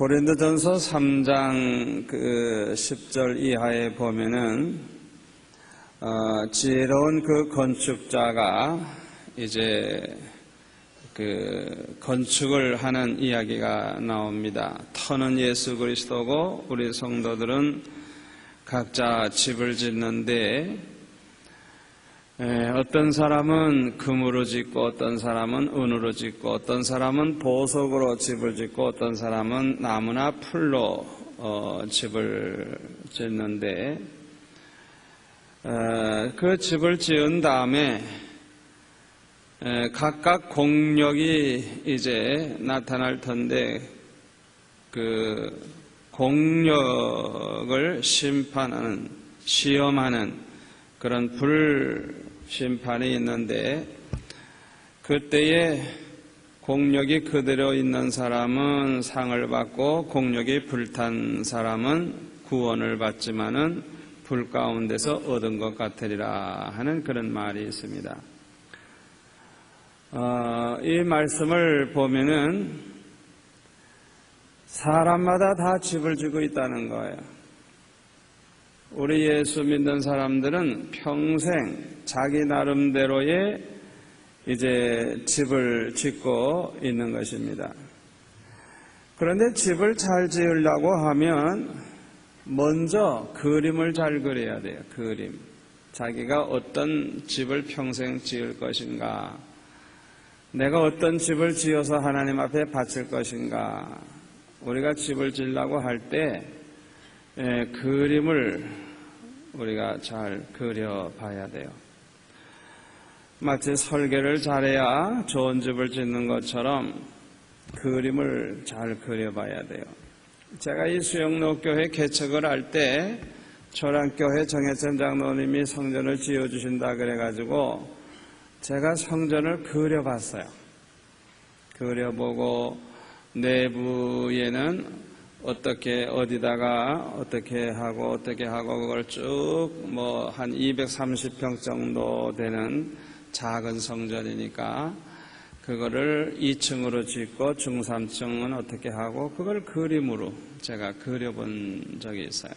고린도전서 3장 10절 이하에 보면은 지혜로운 그 건축자가 이제 건축을 하는 이야기가 나옵니다. 터는 예수 그리스도고 우리 성도들은 각자 집을 짓는데 어떤 사람은 금으로 짓고 어떤 사람은 은으로 짓고 어떤 사람은 보석으로 집을 짓고 어떤 사람은 나무나 풀로 집을 짓는데 그 집을 지은 다음에 각각 공력이 이제 나타날 텐데 그 공력을 심판하는 시험하는 그런 불심판이 있는데 그때에 공력이 그대로 있는 사람은 상을 받고 공력이 불탄 사람은 구원을 받지만은 불 가운데서 얻은 것 같으리라 하는 그런 말이 있습니다. 이 말씀을 보면은 사람마다 다 집을 지고 있다는 거예요. 우리 예수 믿는 사람들은 평생 자기 나름대로의 이제 집을 짓고 있는 것입니다. 그런데 집을 잘 지으려고 하면 먼저 그림을 잘 그려야 돼요. 그림. 자기가 어떤 집을 평생 지을 것인가, 내가 어떤 집을 지어서 하나님 앞에 바칠 것인가. 우리가 집을 지으려고 할 때 그림을 우리가 잘 그려봐야 돼요. 마치 설계를 잘해야 좋은 집을 짓는 것처럼 그림을 잘 그려봐야 돼요. 제가 이 수영로교회 개척을 할 때 초량교회 정혜천 장로님이 성전을 지어주신다 그래가지고 제가 성전을 그려봤어요. 그려보고 내부에는 어떻게 어디다가 어떻게 하고 그걸 쭉 한 230평 정도 되는 작은 성전이니까 그거를 2층으로 짓고 중 3층은 어떻게 하고 그걸 그림으로 제가 그려본 적이 있어요.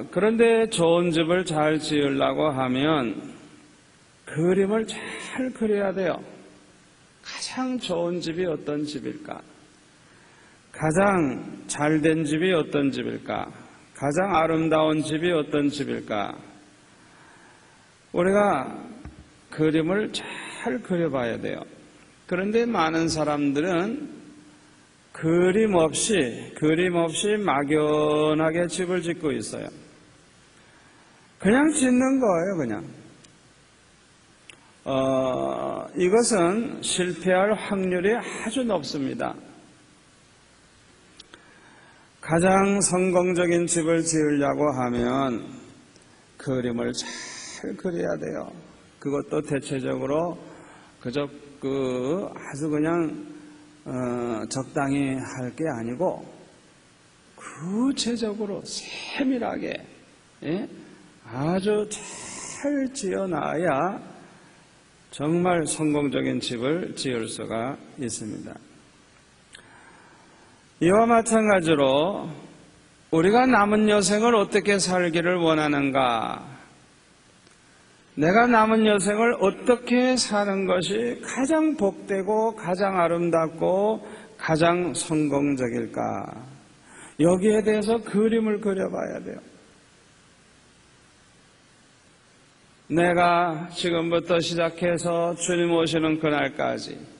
그런데 좋은 집을 잘 지으려고 하면 그림을 잘 그려야 돼요. 가장 좋은 집이 어떤 집일까? 가장 잘된 집이 어떤 집일까? 가장 아름다운 집이 어떤 집일까? 우리가 그림을 잘 그려봐야 돼요. 그런데 많은 사람들은 그림 없이 막연하게 집을 짓고 있어요. 그냥 짓는 거예요, 그냥. 이것은 실패할 확률이 아주 높습니다. 가장 성공적인 집을 지으려고 하면 그림을 잘 그려야 돼요. 그것도 대체적으로 그저 아주 그냥 적당히 할 게 아니고 구체적으로 세밀하게 아주 잘 지어놔야 정말 성공적인 집을 지을 수가 있습니다. 이와 마찬가지로 우리가 남은 여생을 어떻게 살기를 원하는가, 내가 남은 여생을 어떻게 사는 것이 가장 복되고 가장 아름답고 가장 성공적일까, 여기에 대해서 그림을 그려봐야 돼요. 내가 지금부터 시작해서 주님 오시는 그날까지,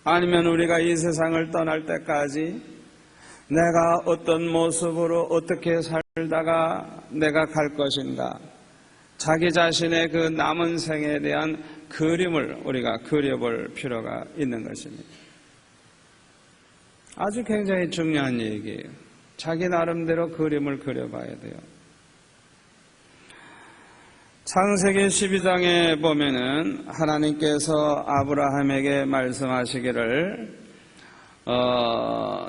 아니면 우리가 이 세상을 떠날 때까지 내가 어떤 모습으로 어떻게 살다가 내가 갈 것인가, 자기 자신의 그 남은 생에 대한 그림을 우리가 그려볼 필요가 있는 것입니다. 아주 굉장히 중요한 얘기예요. 자기 나름대로 그림을 그려봐야 돼요. 창세기 12장에 보면은 하나님께서 아브라함에게 말씀하시기를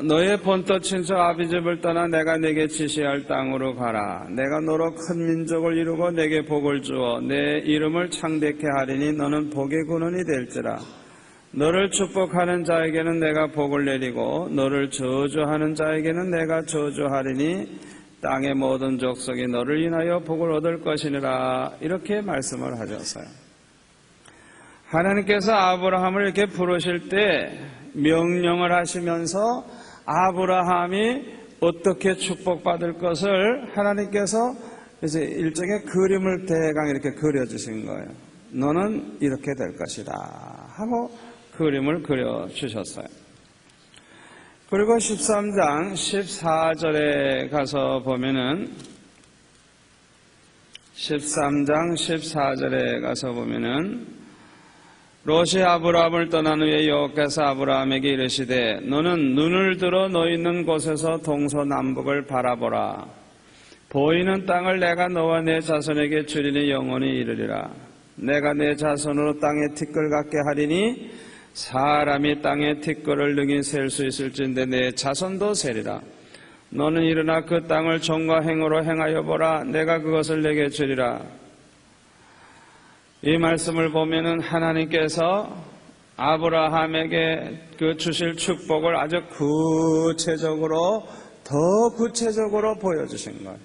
너의 본토 친척 아비 집을 떠나 내가 내게 지시할 땅으로 가라. 내가 너로 큰 민족을 이루고 내게 복을 주어 내 이름을 창대케 하리니 너는 복의 근원이 될지라. 너를 축복하는 자에게는 내가 복을 내리고 너를 저주하는 자에게는 내가 저주하리니 땅의 모든 족속이 너를 인하여 복을 얻을 것이니라. 이렇게 말씀을 하셨어요. 하나님께서 아브라함을 이렇게 부르실 때 명령을 하시면서 아브라함이 어떻게 축복받을 것을 하나님께서 이제 일종의 그림을 대강 이렇게 그려주신 거예요. 너는 이렇게 될 것이다 하고 그림을 그려주셨어요. 그리고 13장 14절에 가서 보면은 13장 14절에 가서 보면은 롯이 아브라함을 떠난 후에 여호와께서 아브라함에게 이르시되 너는 눈을 들어 너 있는 곳에서 동서남북을 바라보라. 보이는 땅을 내가 너와 내 자손에게 주리니 영원히 이르리라. 내가 내 자손으로 땅에 티끌 같게 하리니 사람이 땅에 티끌을 능히 셀 수 있을진데 내 자손도 세리라. 너는 일어나 그 땅을 정과 행으로 행하여 보라. 내가 그것을 내게 주리라. 이 말씀을 보면은 하나님께서 아브라함에게 그 주실 축복을 아주 구체적으로 더 구체적으로 보여주신 거예요.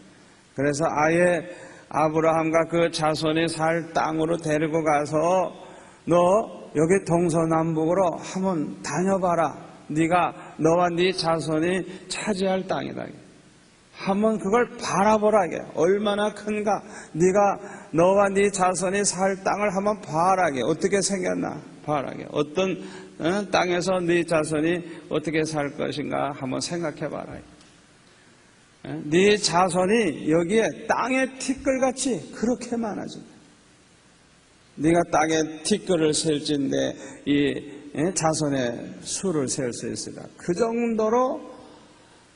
그래서 아예 아브라함과 그 자손이 살 땅으로 데리고 가서 너 여기 동서남북으로 한번 다녀봐라. 네가 너와 네 자손이 차지할 땅이다. 한번 그걸 바라보라. 이게 얼마나 큰가. 네가 너와 네 자손이 살 땅을 한번 봐라. 이게 어떻게 생겼나 봐라. 이게 어떤 땅에서 네 자손이 어떻게 살 것인가 한번 생각해봐라. 네 자손이 여기에 땅에 티끌같이 그렇게 많아진다. 네가 땅에 티끌을 셀진데 이 자손의 수를 셀 수 있으리라. 그 정도로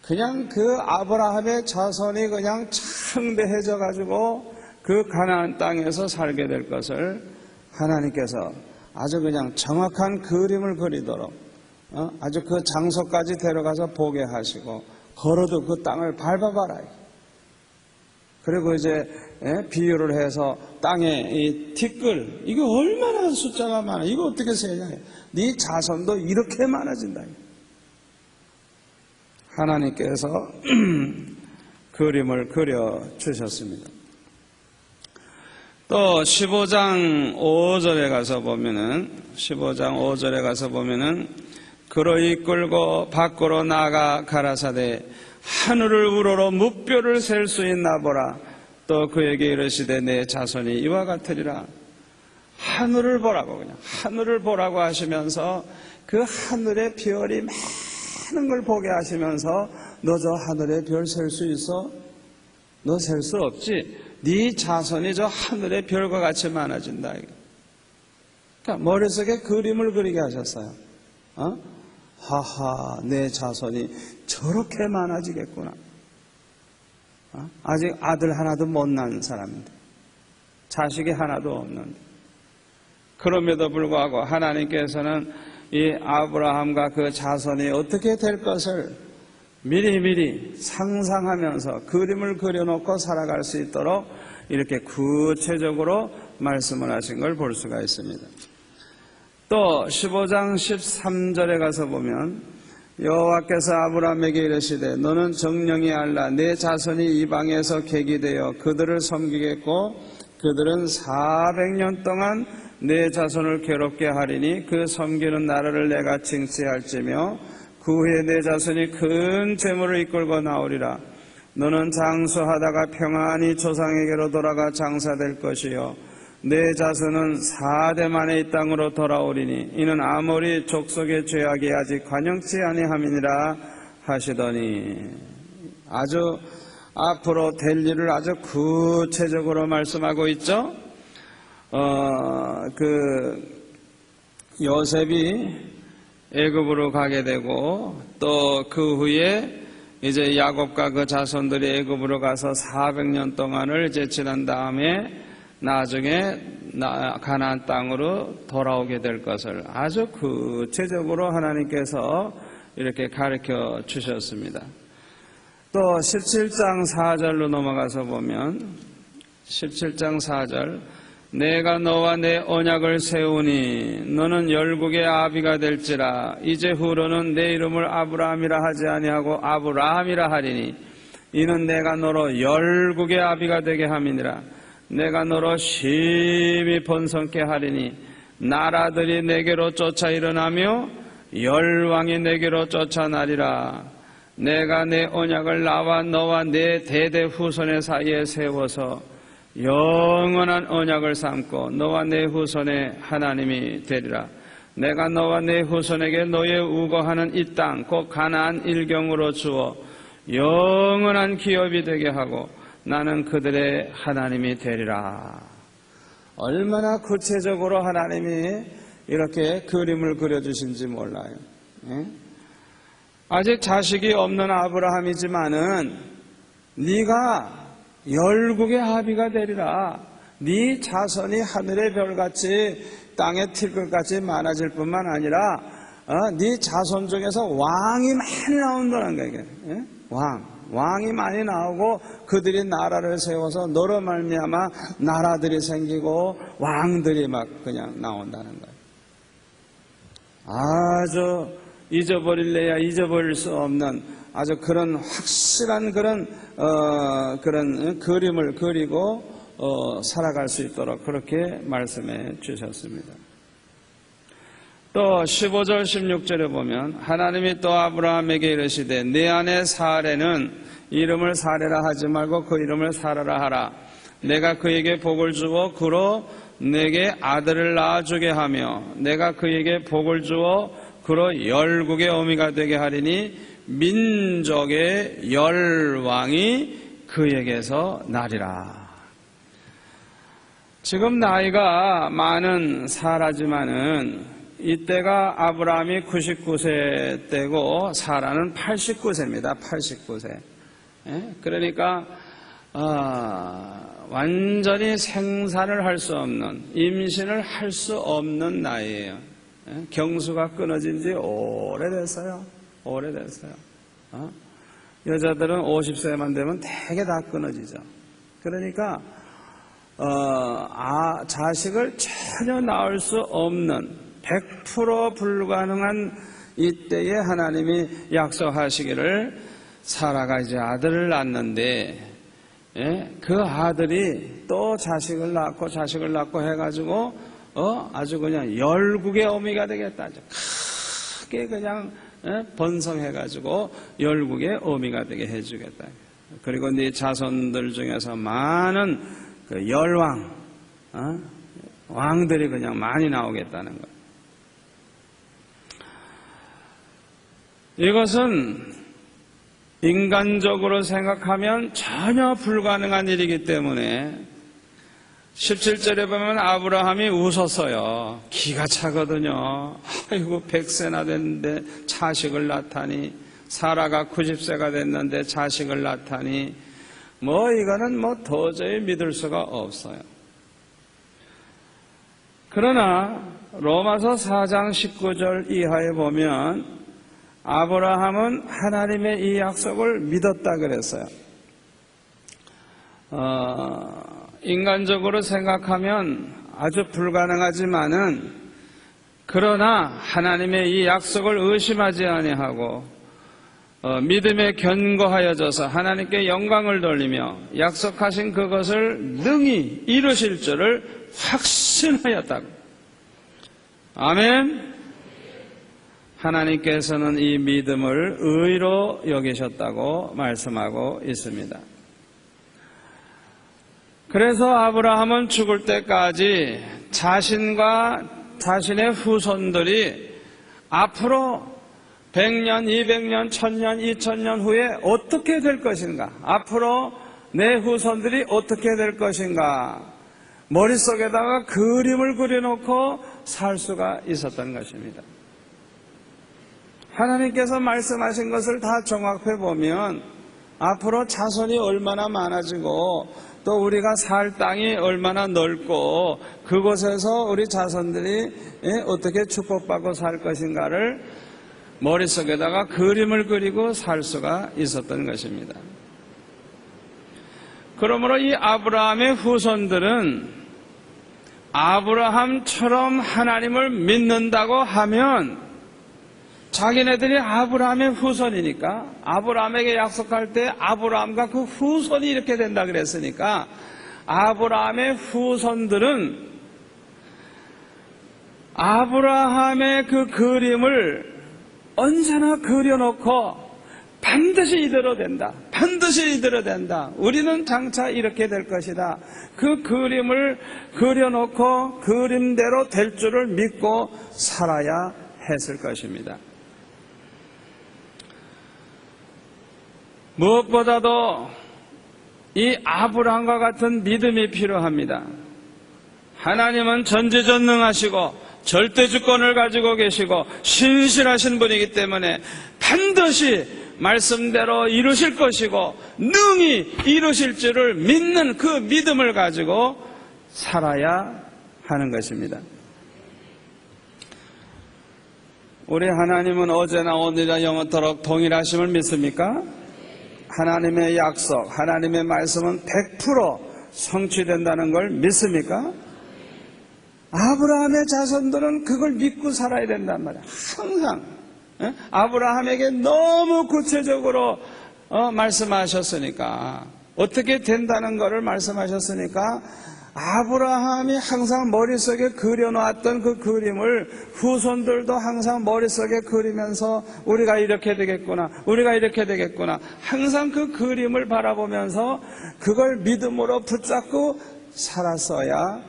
그냥 그 아브라함의 자손이 그냥 창대해져 가지고 그 가나안 땅에서 살게 될 것을 하나님께서 아주 그냥 정확한 그림을 그리도록 아주 그 장소까지 데려가서 보게 하시고 걸어도 그 땅을 밟아봐라. 그리고 이제 비유를 해서 땅에 이 티끌 이거 얼마나 숫자가 많아. 이거 어떻게 세냐. 네 자손도 이렇게 많아진다. 하나님께서 그림을 그려주셨습니다. 또 15장 5절에 가서 보면은 그로 이끌고 밖으로 나가 가라사대 하늘을 우러러 무뼈를 셀 수 있나 보라. 또 그에게 이르시되 내 자손이 이와 같으리라. 하늘을 보라고 그냥 하늘을 보라고 하시면서 그 하늘의 별이 많은 걸 보게 하시면서 너 저 하늘의 별 셀 수 있어? 너 셀 수 없지. 네 자손이 저 하늘의 별과 같이 많아진다. 그러니까 머릿속에 그림을 그리게 하셨어요. 하하, 내 자손이 저렇게 많아지겠구나. 아직 아들 하나도 못 낳은 사람인데, 자식이 하나도 없는데. 그럼에도 불구하고 하나님께서는 이 아브라함과 그 자손이 어떻게 될 것을 미리미리 상상하면서 그림을 그려놓고 살아갈 수 있도록 이렇게 구체적으로 말씀을 하신 걸 볼 수가 있습니다. 또 15장 13절에 가서 보면 여호와께서 아브라함에게 이르시되 너는 정령이 알라. 내 자손이 이방에서 객이 되어 그들을 섬기겠고 그들은 400년 동안 내 자손을 괴롭게 하리니 그 섬기는 나라를 내가 징치할지며 그 후에 내 자손이 큰 재물을 이끌고 나오리라. 너는 장수하다가 평안히 조상에게로 돌아가 장사될 것이요 내 자손은 4대 만에 이 땅으로 돌아오리니 이는 아모리 족속의 죄악이 아직 관영치 아니함이니라 하시더니 아주 앞으로 될 일을 아주 구체적으로 말씀하고 있죠. 요셉이 애굽으로 가게 되고 또 그 후에 이제 야곱과 그 자손들이 애굽으로 가서 400년 동안을 이제 지난 다음에 나중에 가나안 땅으로 돌아오게 될 것을 아주 구체적으로 하나님께서 이렇게 가르쳐 주셨습니다. 또 17장 4절로 넘어가서 보면 17장 4절 내가 너와 내 언약을 세우니 너는 열국의 아비가 될지라. 이제 후로는 내 이름을 아브라함이라 하지 아니하고 아브라함이라 하리니 이는 내가 너로 열국의 아비가 되게 함이니라. 내가 너로 심히 번성케 하리니 나라들이 내게로 쫓아 일어나며 열왕이 내게로 쫓아나리라. 내가 내 언약을 나와 너와 내 대대 후손의 사이에 세워서 영원한 언약을 삼고 너와 내 후손의 하나님이 되리라. 내가 너와 내 후손에게 너의 우거하는 이 땅 곧 가나안 일경으로 주어 영원한 기업이 되게 하고 나는 그들의 하나님이 되리라. 얼마나 구체적으로 하나님이 이렇게 그림을 그려주신지 몰라요. 아직 자식이 없는 아브라함이지만은 네가 열국의 아비가 되리라. 네 자손이 하늘의 별같이 땅의 틸끝같이 많아질 뿐만 아니라 네 자손 중에서 왕이 많이 나온다는 거예요. 왕이 많이 나오고 그들이 나라를 세워서 너로 말미암아 나라들이 생기고 왕들이 막 그냥 나온다는 거예요. 아주 잊어버릴래야 잊어버릴 수 없는 아주 그런 확실한 그런 그림을 그리고 살아갈 수 있도록 그렇게 말씀해 주셨습니다. 또 15절 16절에 보면 하나님이 또 아브라함에게 이르시되 내 아내 사레는 이름을 사레라 하지 말고 그 이름을 사라라 하라. 내가 그에게 복을 주어 그로 내게 아들을 낳아주게 하며 내가 그에게 복을 주어 그로 열국의 어미가 되게 하리니 민족의 열왕이 그에게서 나리라. 지금 나이가 많은 사라지만은 이때가 아브라함이 99세 때고 사라는 89세입니다. 89세. 그러니까 완전히 생산을 할 수 없는, 임신을 할 수 없는 나이예요. 경수가 끊어진 지 오래됐어요. 여자들은 50세만 되면 되게 다 끊어지죠. 그러니까 자식을 전혀 낳을 수 없는 100% 불가능한 이때에 하나님이 약속하시기를 사라가 이제 아들을 낳는데 그 아들이 또 자식을 낳고 해가지고 아주 그냥 열국의 어미가 되겠다. 아주 크게 그냥 번성해가지고 열국의 어미가 되게 해주겠다. 그리고 네 자손들 중에서 많은 그 열왕 왕들이 그냥 많이 나오겠다는 거예요. 이것은 인간적으로 생각하면 전혀 불가능한 일이기 때문에 17절에 보면 아브라함이 웃었어요. 기가 차거든요. 아이고 100세나 됐는데 자식을 낳다니, 사라가 90세가 됐는데 자식을 낳다니, 이거는 도저히 믿을 수가 없어요. 그러나 로마서 4장 19절 이하에 보면 아브라함은 하나님의 이 약속을 믿었다 그랬어요. 인간적으로 생각하면 아주 불가능하지만은 그러나 하나님의 이 약속을 의심하지 아니하고 믿음에 견고하여져서 하나님께 영광을 돌리며 약속하신 그것을 능히 이루실 줄을 확신하였다고. 아멘. 하나님께서는 이 믿음을 의로 여기셨다고 말씀하고 있습니다. 그래서 아브라함은 죽을 때까지 자신과 자신의 후손들이 앞으로 100년, 200년, 1000년, 2000년 후에 어떻게 될 것인가, 앞으로 내 후손들이 어떻게 될 것인가, 머릿속에다가 그림을 그려놓고 살 수가 있었던 것입니다. 하나님께서 말씀하신 것을 다 종합해 보면 앞으로 자손이 얼마나 많아지고 또 우리가 살 땅이 얼마나 넓고 그곳에서 우리 자손들이 어떻게 축복받고 살 것인가를 머릿속에다가 그림을 그리고 살 수가 있었던 것입니다. 그러므로 이 아브라함의 후손들은 아브라함처럼 하나님을 믿는다고 하면 자기네들이 아브라함의 후손이니까 아브라함에게 약속할 때 아브라함과 그 후손이 이렇게 된다 그랬으니까 아브라함의 후손들은 아브라함의 그 그림을 언제나 그려놓고 반드시 이대로 된다. 반드시 이대로 된다. 우리는 장차 이렇게 될 것이다. 그 그림을 그려놓고 그림대로 될 줄을 믿고 살아야 했을 것입니다. 무엇보다도 이 아브라함과 같은 믿음이 필요합니다. 하나님은 전지전능하시고 절대주권을 가지고 계시고 신실하신 분이기 때문에 반드시 말씀대로 이루실 것이고 능히 이루실 줄을 믿는 그 믿음을 가지고 살아야 하는 것입니다. 우리 하나님은 어제나 오늘이나 영원토록 동일하심을 믿습니까? 하나님의 약속, 하나님의 말씀은 100% 성취된다는 걸 믿습니까? 아브라함의 자손들은 그걸 믿고 살아야 된단 말이야. 항상 아브라함에게 너무 구체적으로 말씀하셨으니까, 어떻게 된다는 것을 말씀하셨으니까 아브라함이 항상 머릿속에 그려놓았던 그 그림을 후손들도 항상 머릿속에 그리면서 우리가 이렇게 되겠구나, 우리가 이렇게 되겠구나, 항상 그 그림을 바라보면서 그걸 믿음으로 붙잡고 살았어야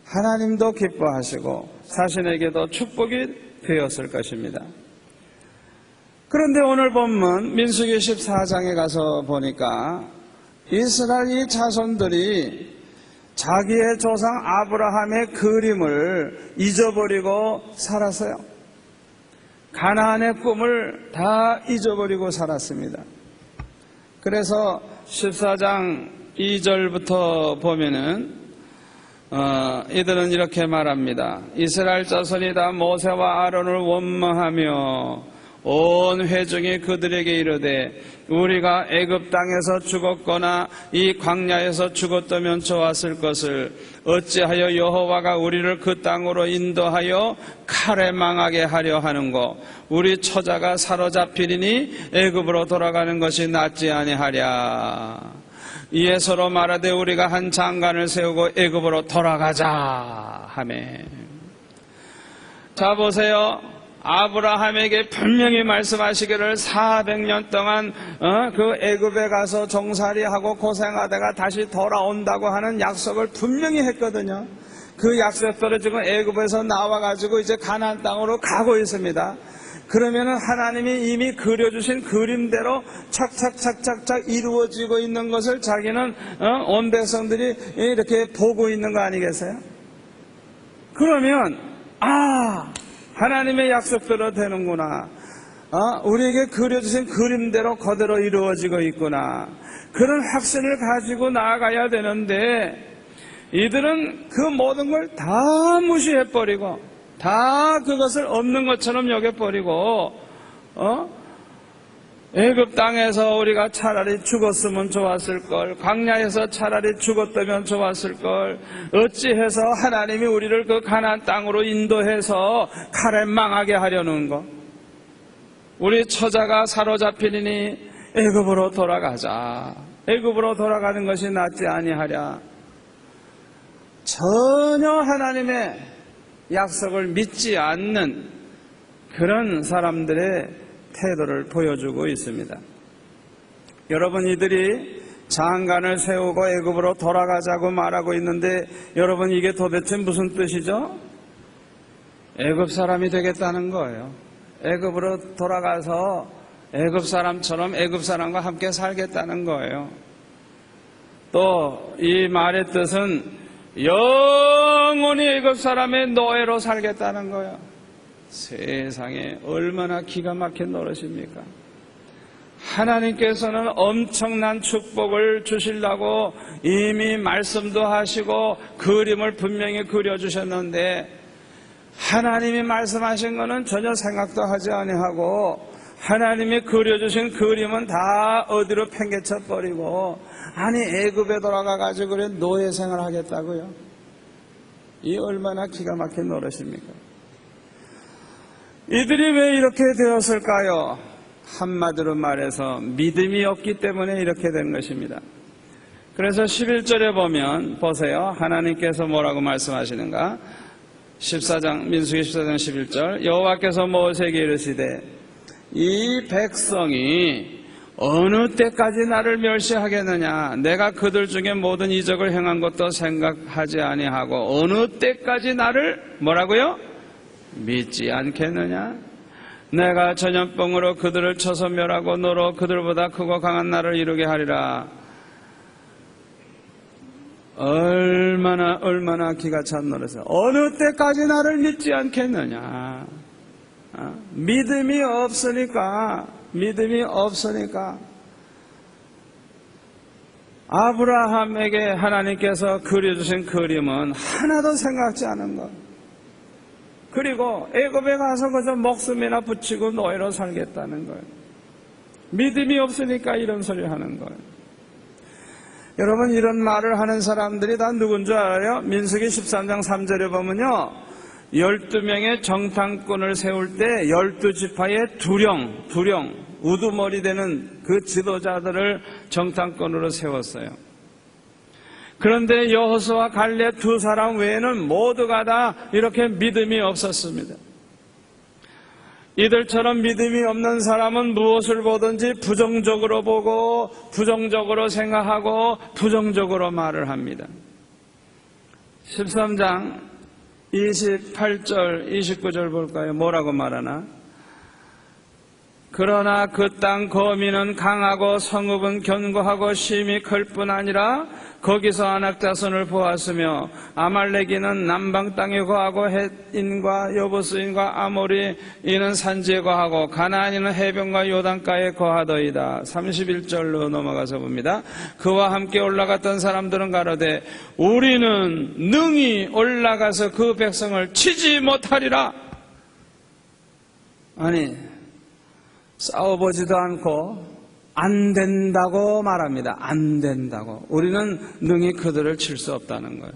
하나님도 기뻐하시고 자신에게도 축복이 되었을 것입니다. 그런데 오늘 본문 민수기 14장에 가서 보니까 이스라엘 자손들이 자기의 조상 아브라함의 그림을 잊어버리고 살았어요. 가나안의 꿈을 다 잊어버리고 살았습니다. 그래서 14장 2절부터 보면은 이들은 이렇게 말합니다. 이스라엘 자손이 다 모세와 아론을 원망하며 온 회중이 그들에게 이르되 우리가 애굽 땅에서 죽었거나 이 광야에서 죽었다면 좋았을 것을 어찌하여 여호와가 우리를 그 땅으로 인도하여 칼에 망하게 하려 하는고 우리 처자가 사로잡히리니 애굽으로 돌아가는 것이 낫지 아니하랴. 이에 서로 말하되 우리가 한 장관을 세우고 애굽으로 돌아가자 하며. 자 보세요. 아브라함에게 분명히 말씀하시기를 400년 동안 그 애굽에 가서 종살이하고 고생하다가 다시 돌아온다고 하는 약속을 분명히 했거든요. 그 약속대로 지금 애굽에서 나와가지고 이제 가나안 땅으로 가고 있습니다. 그러면은 하나님이 이미 그려주신 그림대로 착착착착착 이루어지고 있는 것을 자기는 온 백성들이 이렇게 보고 있는 거 아니겠어요? 그러면 하나님의 약속대로 되는구나. 우리에게 그려주신 그림대로 그대로 이루어지고 있구나. 그런 확신을 가지고 나아가야 되는데 이들은 그 모든 걸 다 무시해버리고 다 그것을 없는 것처럼 여겨버리고 애굽 땅에서 우리가 차라리 죽었으면 좋았을걸, 광야에서 차라리 죽었다면 좋았을걸, 어찌해서 하나님이 우리를 그 가나안 땅으로 인도해서 칼에 망하게 하려는 거, 우리 처자가 사로잡히리니 애굽으로 돌아가자, 애굽으로 돌아가는 것이 낫지 아니하랴. 전혀 하나님의 약속을 믿지 않는 그런 사람들의 태도를 보여주고 있습니다. 여러분, 이들이 장관을 세우고 애굽으로 돌아가자고 말하고 있는데 여러분, 이게 도대체 무슨 뜻이죠? 애굽 사람이 되겠다는 거예요. 애굽으로 돌아가서 애굽 사람처럼 애굽 사람과 함께 살겠다는 거예요. 또 이 말의 뜻은 영원히 애굽 사람의 노예로 살겠다는 거예요. 세상에 얼마나 기가 막힌 노릇입니까? 하나님께서는 엄청난 축복을 주시려고 이미 말씀도 하시고 그림을 분명히 그려주셨는데 하나님이 말씀하신 것은 전혀 생각도 하지 아니하고 하나님이 그려주신 그림은 다 어디로 팽개쳐버리고, 아니 애굽에 돌아가가지고 그래 노예 생활하겠다고요? 이 얼마나 기가 막힌 노릇입니까? 이들이 왜 이렇게 되었을까요? 한마디로 말해서 믿음이 없기 때문에 이렇게 된 것입니다. 그래서 11절에 보면 보세요. 하나님께서 뭐라고 말씀하시는가? 민수기 14장 11절 여호와께서 모세에게 이르시되 이 백성이 어느 때까지 나를 멸시하겠느냐? 내가 그들 중에 모든 이적을 행한 것도 생각하지 아니하고 어느 때까지 나를 뭐라고요? 믿지 않겠느냐? 내가 전염병으로 그들을 쳐서 멸하고 너로 그들보다 크고 강한 나를 이루게 하리라. 얼마나 기가 찬 노릇이야. 어느 때까지 나를 믿지 않겠느냐? 믿음이 없으니까 아브라함에게 하나님께서 그려주신 그림은 하나도 생각지 않은 것. 그리고 애굽에 가서 그저 목숨이나 붙이고 노예로 살겠다는 거예요. 믿음이 없으니까 이런 소리 하는 거예요. 여러분, 이런 말을 하는 사람들이 다 누군 줄 알아요? 민수기 13장 3절에 보면요, 12명의 정탐꾼을 세울 때 12지파의 두령 우두머리 되는 그 지도자들을 정탐꾼으로 세웠어요. 그런데 여호수아 갈렙 두 사람 외에는 모두가 다 이렇게 믿음이 없었습니다. 이들처럼 믿음이 없는 사람은 무엇을 보든지 부정적으로 보고 부정적으로 생각하고 부정적으로 말을 합니다. 13장 28절 29절 볼까요? 뭐라고 말하나? 그러나 그 땅 거민은 강하고 성읍은 견고하고 심히 클 뿐 아니라 거기서 아낙 자손을 보았으며 아말렉인은 남방 땅에 거하고 헷인과 여부스인과 아모리인은 산지에 거하고 가나안인은 해변과 요단가에 거하더이다. 31절로 넘어가서 봅니다. 그와 함께 올라갔던 사람들은 가로되 우리는 능히 올라가서 그 백성을 치지 못하리라. 아니, 싸워보지도 않고 안 된다고 말합니다. 안 된다고. 우리는 능히 그들을 칠 수 없다는 거예요.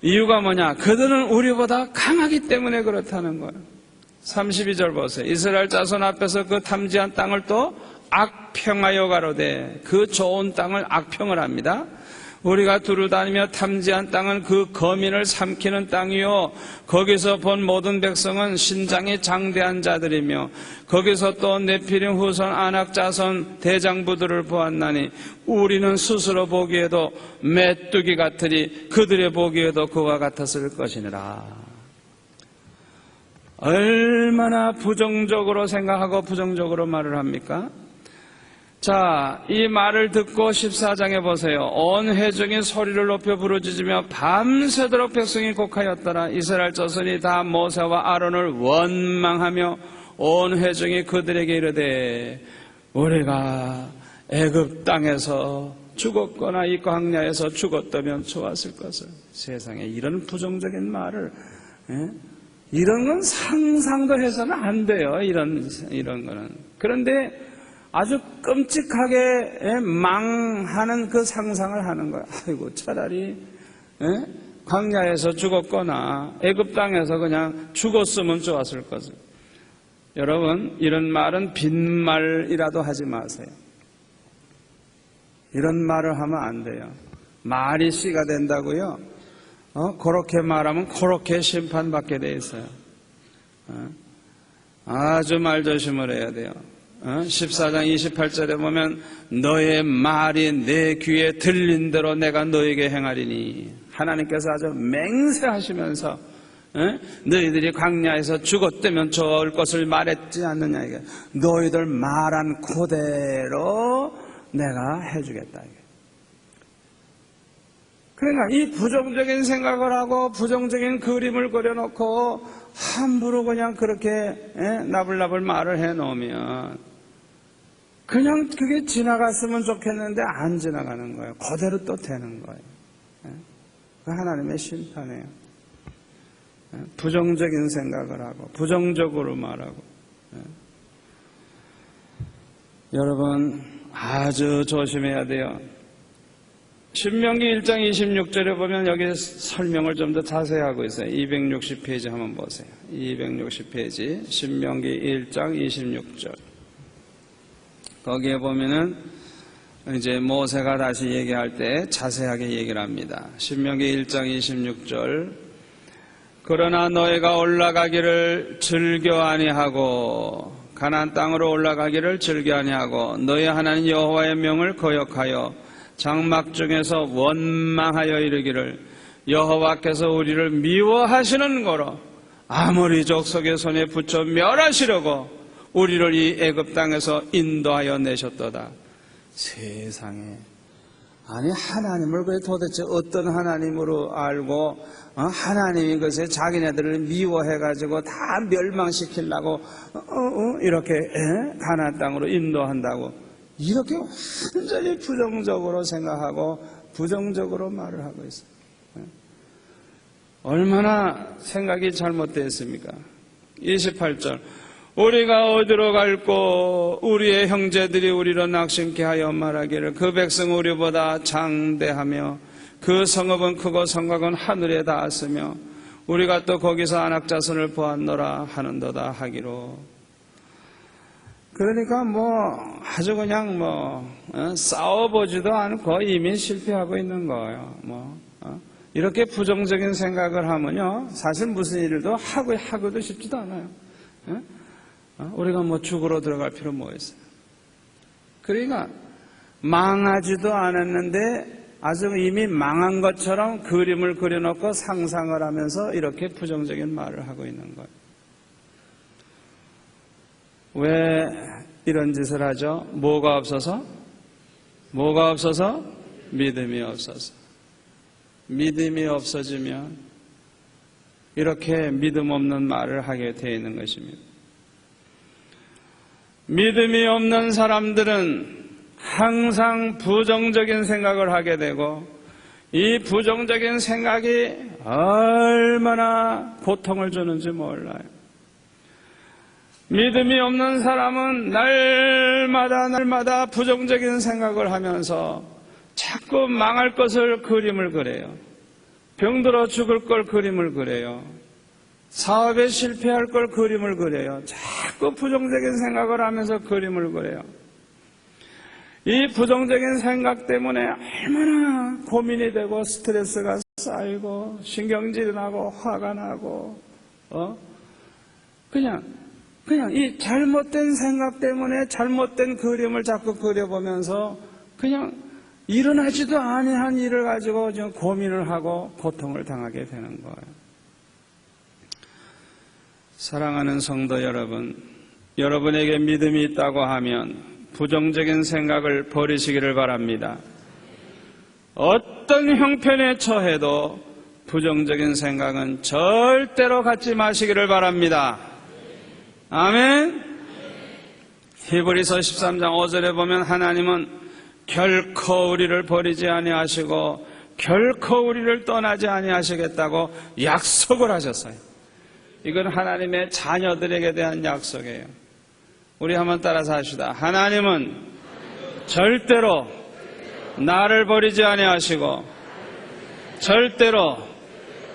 이유가 뭐냐? 그들은 우리보다 강하기 때문에 그렇다는 거예요. 32절 보세요. 이스라엘 자손 앞에서 그 탐지한 땅을 또 악평하여 가로되, 그 좋은 땅을 악평을 합니다. 우리가 두루 다니며 탐지한 땅은 그 거민을 삼키는 땅이요 거기서 본 모든 백성은 신장이 장대한 자들이며 거기서 또 네피림 후손 아낙 자손 대장부들을 보았나니 우리는 스스로 보기에도 메뚜기 같으리 그들의 보기에도 그와 같았을 것이니라. 얼마나 부정적으로 생각하고 부정적으로 말을 합니까? 자, 이 말을 듣고 14장에 보세요. 온 회중이 소리를 높여 부르짖으며 밤새도록 백성이 곡하였더라. 이스라엘 자손이 다 모세와 아론을 원망하며 온 회중이 그들에게 이르되 우리가 애굽 땅에서 죽었거나 이 광야에서 죽었다면 좋았을 것을. 세상에 이런 부정적인 말을, 이런 건 상상도 해서는 안 돼요. 이런 거는. 그런데 아주 끔찍하게 망하는 그 상상을 하는 거야. 아이고, 차라리 광야에서 죽었거나 애굽 땅에서 그냥 죽었으면 좋았을 것을. 여러분, 이런 말은 빈말이라도 하지 마세요. 이런 말을 하면 안 돼요. 말이 씨가 된다고요? 그렇게 말하면 그렇게 심판받게 돼 있어요. 아주 말 조심을 해야 돼요. 14장 28절에 보면 너의 말이 내 귀에 들린 대로 내가 너에게 행하리니. 하나님께서 아주 맹세하시면서 너희들이 광야에서 죽었다면 좋을 것을 말했지 않느냐. 이게 너희들 말한 그대로 내가 해주겠다. 이게. 그러니까 이 부정적인 생각을 하고 부정적인 그림을 그려놓고 함부로 그냥 그렇게 나불나불 말을 해놓으면 그냥 그게 지나갔으면 좋겠는데 안 지나가는 거예요. 그대로 또 되는 거예요. 그 하나님의 심판이에요. 부정적인 생각을 하고 부정적으로 말하고. 여러분 아주 조심해야 돼요. 신명기 1장 26절에 보면 여기 설명을 좀 더 자세히 하고 있어요. 260페이지 한번 보세요. 260페이지 신명기 1장 26절. 거기에 보면은 이제 모세가 다시 얘기할 때 자세하게 얘기를 합니다. 신명기 1장 26절. 그러나 너희가 올라가기를 즐겨 아니하고 가나안 땅으로 올라가기를 즐겨 아니하고 너희 하나님 여호와의 명을 거역하여 장막 중에서 원망하여 이르기를 여호와께서 우리를 미워하시는 거로 아모리 족속의 손에 붙여 멸하시려고 우리를 이 애굽 땅에서 인도하여 내셨도다. 세상에, 아니 하나님을 그 도대체 어떤 하나님으로 알고 하나님이 그것에 자기네들을 미워해가지고 다 멸망시키려고 이렇게 가나안 땅으로 인도한다고 이렇게 완전히 부정적으로 생각하고 부정적으로 말을 하고 있어요. 얼마나 생각이 잘못되었습니까? 28절. 우리가 어디로 갈고 우리의 형제들이 우리로 낙심케 하여 말하기를 그 백성 우리보다 장대하며 그 성읍은 크고 성곽은 하늘에 닿았으며 우리가 또 거기서 안악자손을 보았노라 하는도다 하기로. 그러니까 아주 그냥 싸워보지도 않고 이미 실패하고 있는 거예요. 이렇게 부정적인 생각을 하면요, 사실 무슨 일도 하고도 싶지도 않아요. 우리가 죽으러 들어갈 필요 뭐 있어요? 그러니까 망하지도 않았는데 아주 이미 망한 것처럼 그림을 그려놓고 상상을 하면서 이렇게 부정적인 말을 하고 있는 거예요. 왜 이런 짓을 하죠? 뭐가 없어서? 믿음이 없어서. 믿음이 없어지면 이렇게 믿음 없는 말을 하게 되어 있는 것입니다. 믿음이 없는 사람들은 항상 부정적인 생각을 하게 되고 이 부정적인 생각이 얼마나 고통을 주는지 몰라요. 믿음이 없는 사람은 날마다 부정적인 생각을 하면서 자꾸 망할 것을 그림을 그려요. 병들어 죽을 걸 그림을 그려요. 사업에 실패할 걸 그림을 그려요. 자꾸 부정적인 생각을 하면서 그림을 그려요. 이 부정적인 생각 때문에 얼마나 고민이 되고 스트레스가 쌓이고 신경질이 나고 화가 나고 그냥 이 잘못된 생각 때문에 잘못된 그림을 자꾸 그려보면서 그냥 일어나지도 아니한 일을 가지고 좀 고민을 하고 고통을 당하게 되는 거예요. 사랑하는 성도 여러분, 여러분에게 믿음이 있다고 하면 부정적인 생각을 버리시기를 바랍니다. 어떤 형편에 처해도 부정적인 생각은 절대로 갖지 마시기를 바랍니다. 아멘. 히브리서 13장 5절에 보면 하나님은 결코 우리를 버리지 아니하시고 결코 우리를 떠나지 아니하시겠다고 약속을 하셨어요. 이건 하나님의 자녀들에게 대한 약속이에요. 우리 한번 따라서 합시다. 하나님은 절대로 나를 버리지 아니하시고 절대로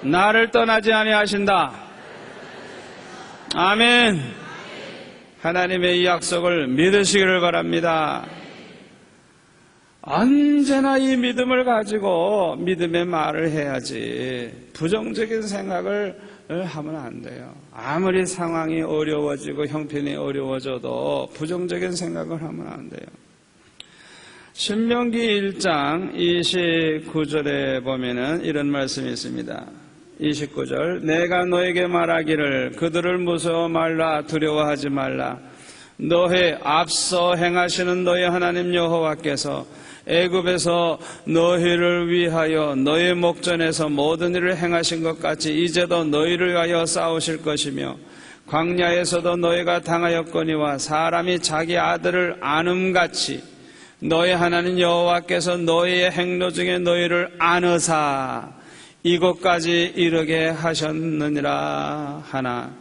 나를 떠나지 아니하신다. 아멘. 하나님의 이 약속을 믿으시기를 바랍니다. 언제나 이 믿음을 가지고 믿음의 말을 해야지 부정적인 생각을 하면 안 돼요. 아무리 상황이 어려워지고 형편이 어려워져도 부정적인 생각을 하면 안 돼요. 신명기 1장 29절에 보면은 이런 말씀이 있습니다. 29절. 내가 너에게 말하기를 그들을 무서워 말라 두려워하지 말라. 너의 앞서 행하시는 너의 하나님 여호와께서 애굽에서 너희를 위하여 너의 목전에서 모든 일을 행하신 것 같이 이제도 너희를 위하여 싸우실 것이며 광야에서도 너희가 당하였거니와 사람이 자기 아들을 안음같이 너희 하나님 여호와께서 너희의 행로 중에 너희를 안으사 이곳까지 이르게 하셨느니라 하나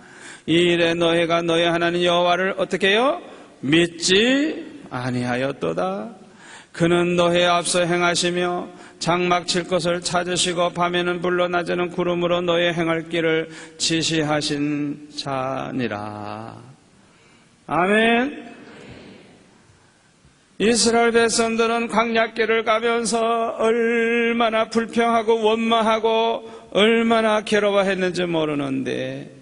이 일에 너희가 너희 하나님 여호와를 어떻게 해요? 믿지 아니하였도다. 그는 너희에 앞서 행하시며 장막 칠 것을 찾으시고 밤에는 불로 낮에는 구름으로 너희 행할 길을 지시하신 자니라. 아멘. 이스라엘 백성들은 광야길을 가면서 얼마나 불평하고 원망하고 얼마나 괴로워했는지 모르는데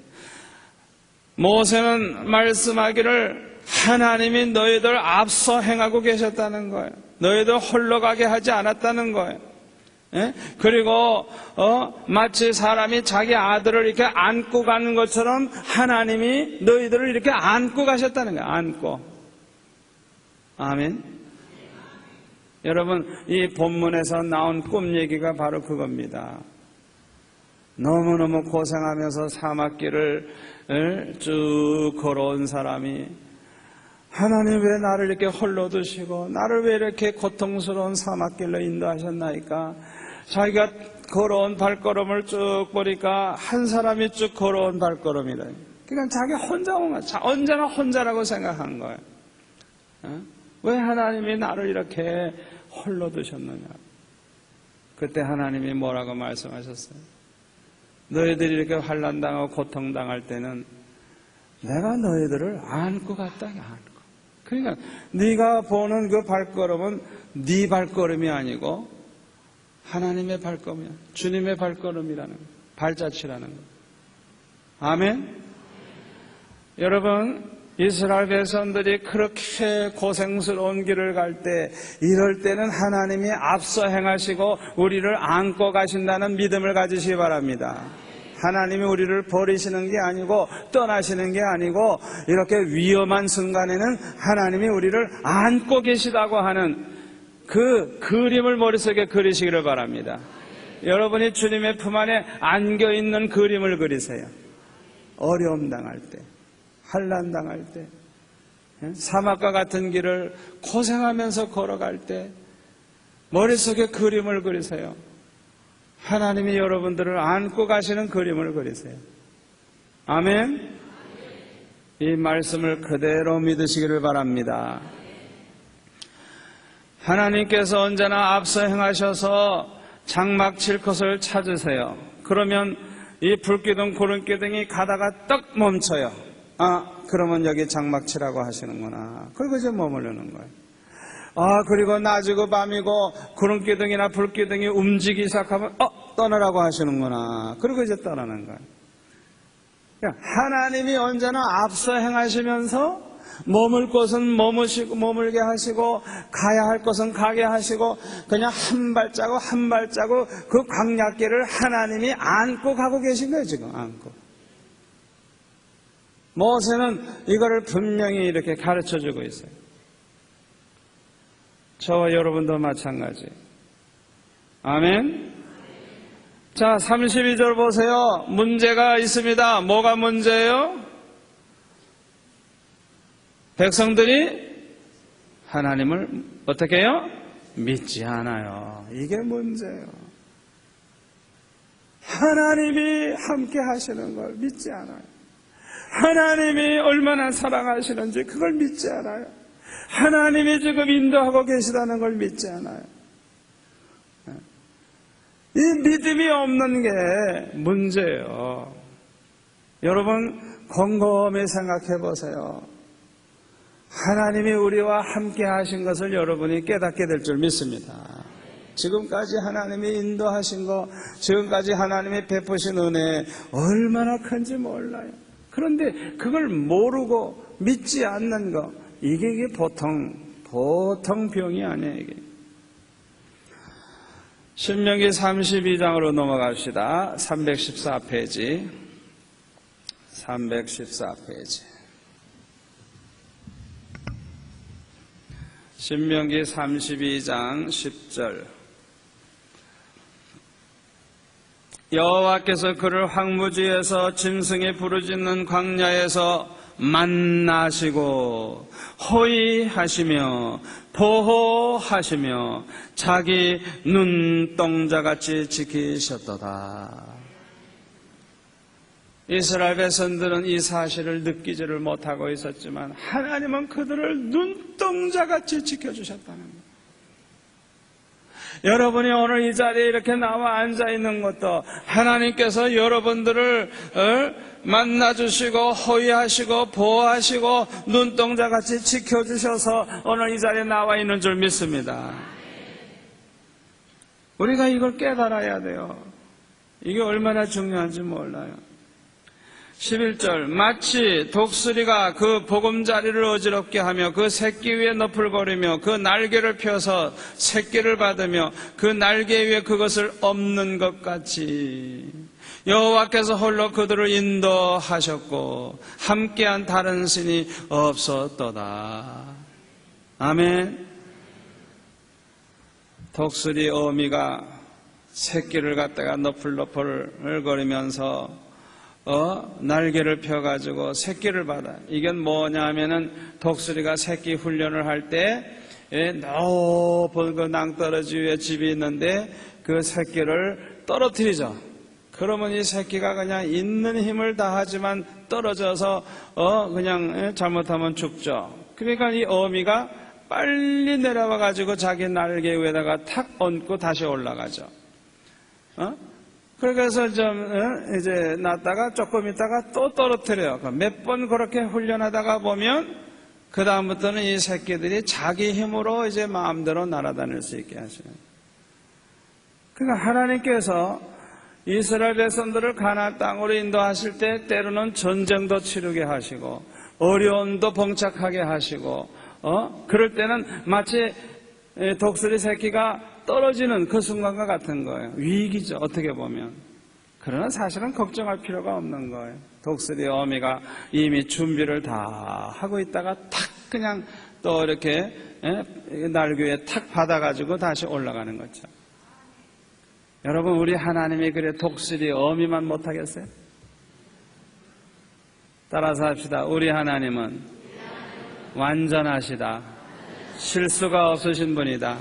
모세는 말씀하기를 하나님이 너희들 앞서 행하고 계셨다는 거예요. 너희들 홀로 가게 하지 않았다는 거예요. 그리고 마치 사람이 자기 아들을 이렇게 안고 가는 것처럼 하나님이 너희들을 이렇게 안고 가셨다는 거예요. 안고. 아멘. 여러분, 이 본문에서 나온 꿈 얘기가 바로 그겁니다. 너무너무 고생하면서 사막길을 쭉 걸어온 사람이 하나님 왜 나를 이렇게 홀로 두시고 나를 왜 이렇게 고통스러운 사막길로 인도하셨나이까? 자기가 걸어온 발걸음을 쭉 보니까 한 사람이 쭉 걸어온 발걸음이다. 그러니까 자기 혼자 온 거야. 언제나 혼자라고 생각한 거예요. 왜 하나님이 나를 이렇게 홀로 두셨느냐? 그때 하나님이 뭐라고 말씀하셨어요? 너희들이 이렇게 환난당하고 고통당할 때는 내가 너희들을 안고 갔다. 안고. 그러니까 네가 보는 그 발걸음은 네 발걸음이 아니고 하나님의 발걸음이야. 주님의 발걸음이라는 거. 발자취라는 거. 아멘. 여러분, 이스라엘 백성들이 그렇게 고생스러운 길을 갈 때 이럴 때는 하나님이 앞서 행하시고 우리를 안고 가신다는 믿음을 가지시기 바랍니다. 하나님이 우리를 버리시는 게 아니고 떠나시는 게 아니고 이렇게 위험한 순간에는 하나님이 우리를 안고 계시다고 하는 그 그림을 머릿속에 그리시기를 바랍니다. 여러분이 주님의 품 안에 안겨있는 그림을 그리세요. 어려움 당할 때, 환난 당할 때, 사막과 같은 길을 고생하면서 걸어갈 때 머릿속에 그림을 그리세요. 하나님이 여러분들을 안고 가시는 그림을 그리세요. 아멘. 이 말씀을 그대로 믿으시기를 바랍니다. 하나님께서 언제나 앞서 행하셔서 장막 칠 것을 찾으세요. 그러면 이 불기둥 구름기둥이 가다가 떡 멈춰요. 그러면 여기 장막 치라고 하시는구나. 그리고 이제 머무르는 거예요. 그리고 낮이고 밤이고 구름기둥이나 불기둥이 움직이기 시작하면 떠나라고 하시는구나. 그리고 이제 떠나는 거예요. 하나님이 언제나 앞서 행하시면서 머물 곳은 머물게 하시고 가야 할 곳은 가게 하시고 그냥 한 발자국 한 발자국 그 광야길을 하나님이 안고 가고 계신 거예요. 지금 안고. 모세는 이거를 분명히 이렇게 가르쳐주고 있어요. 저와 여러분도 마찬가지. 아멘. 자, 32절 보세요. 문제가 있습니다. 뭐가 문제예요? 백성들이 하나님을 어떻게 해요? 믿지 않아요. 이게 문제예요. 하나님이 함께 하시는 걸 믿지 않아요. 하나님이 얼마나 사랑하시는지 그걸 믿지 않아요. 하나님이 지금 인도하고 계시다는 걸 믿지 않아요. 이 믿음이 없는 게 문제예요. 여러분 곰곰이 생각해 보세요. 하나님이 우리와 함께 하신 것을 여러분이 깨닫게 될 줄 믿습니다. 지금까지 하나님이 인도하신 거, 지금까지 하나님이 베푸신 은혜 얼마나 큰지 몰라요. 그런데 그걸 모르고 믿지 않는 거, 이게 보통 병이 아니에요. 이게. 신명기 32장으로 넘어갑시다. 314페이지. 314페이지. 신명기 32장 10절. 여호와께서 그를 황무지에서 짐승이 부르짖는 광야에서 만나시고 호위하시며 보호하시며 자기 눈동자같이 지키셨도다. 이스라엘 백성들은 이 사실을 느끼지를 못하고 있었지만 하나님은 그들을 눈동자같이 지켜주셨다는 거예요. 여러분이 오늘 이 자리에 이렇게 나와 앉아 있는 것도 하나님께서 여러분들을 만나주시고 호위하시고 보호하시고 눈동자같이 지켜주셔서 오늘 이 자리에 나와 있는 줄 믿습니다. 우리가 이걸 깨달아야 돼요. 이게 얼마나 중요한지 몰라요. 11절 마치 독수리가 그 보금자리를 어지럽게 하며 그 새끼 위에 너풀거리며 그 날개를 펴서 새끼를 받으며 그 날개 위에 그것을 엎는 것 같이 여호와께서 홀로 그들을 인도하셨고 함께한 다른 신이 없었도다. 아멘. 독수리 어미가 새끼를 갖다가 너풀너풀거리면서 날개를 펴가지고 새끼를 받아. 이건 뭐냐 하면은 독수리가 새끼 훈련을 할 때 높은 그 낭떠러지 위에 집이 있는데 그 새끼를 떨어뜨리죠. 그러면 이 새끼가 그냥 있는 힘을 다하지만 떨어져서 그냥 잘못하면 죽죠. 그러니까 이 어미가 빨리 내려와 가지고 자기 날개 위에다가 탁 얹고 다시 올라가죠. 그래서 좀 이제 놨다가 조금 있다가 또 떨어뜨려요. 몇 번 그렇게 훈련하다가 보면 그 다음부터는 이 새끼들이 자기 힘으로 이제 마음대로 날아다닐 수 있게 하시는. 그러니까 하나님께서 이스라엘 백성들을 가나안 땅으로 인도하실 때 때로는 전쟁도 치르게 하시고 어려움도 봉착하게 하시고 그럴 때는 마치 독수리 새끼가 떨어지는 그 순간과 같은 거예요. 위기죠, 어떻게 보면. 그러나 사실은 걱정할 필요가 없는 거예요. 독수리 어미가 이미 준비를 다 하고 있다가 탁 그냥 또 이렇게 날개 위에 탁 받아가지고 다시 올라가는 거죠. 여러분, 우리 하나님이 그래 독수리 어미만 못하겠어요? 따라서 합시다. 우리 하나님은 완전하시다. 실수가 없으신 분이다.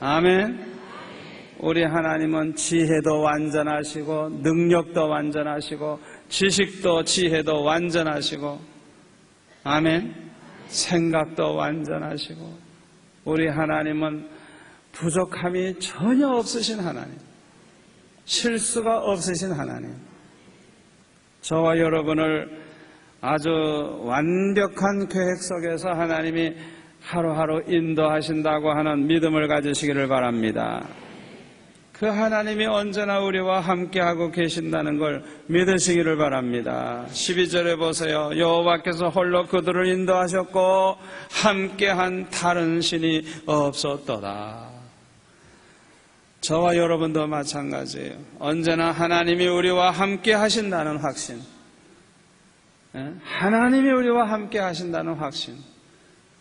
아멘. 우리 하나님은 지혜도 완전하시고 능력도 완전하시고 지식도 지혜도 완전하시고 아멘. 생각도 완전하시고 우리 하나님은 부족함이 전혀 없으신 하나님, 실수가 없으신 하나님. 저와 여러분을 아주 완벽한 계획 속에서 하나님이 하루하루 인도하신다고 하는 믿음을 가지시기를 바랍니다. 그 하나님이 언제나 우리와 함께하고 계신다는 걸 믿으시기를 바랍니다. 12절에 보세요. 여호와께서 홀로 그들을 인도하셨고 함께한 다른 신이 없었도다. 저와 여러분도 마찬가지예요. 언제나 하나님이 우리와 함께 하신다는 확신, 하나님이 우리와 함께 하신다는 확신,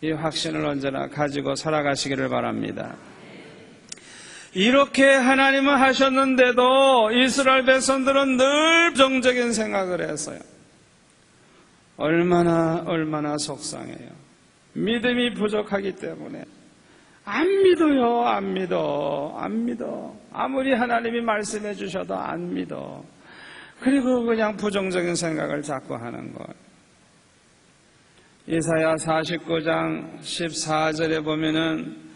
이 확신을 언제나 가지고 살아가시기를 바랍니다. 이렇게 하나님은 하셨는데도 이스라엘 백성들은 늘 부정적인 생각을 했어요. 얼마나 속상해요. 믿음이 부족하기 때문에 안 믿어요. 안 믿어. 아무리 하나님이 말씀해 주셔도 안 믿어. 그리고 그냥 부정적인 생각을 자꾸 하는 거예요. 이사야 49장 14절에 보면은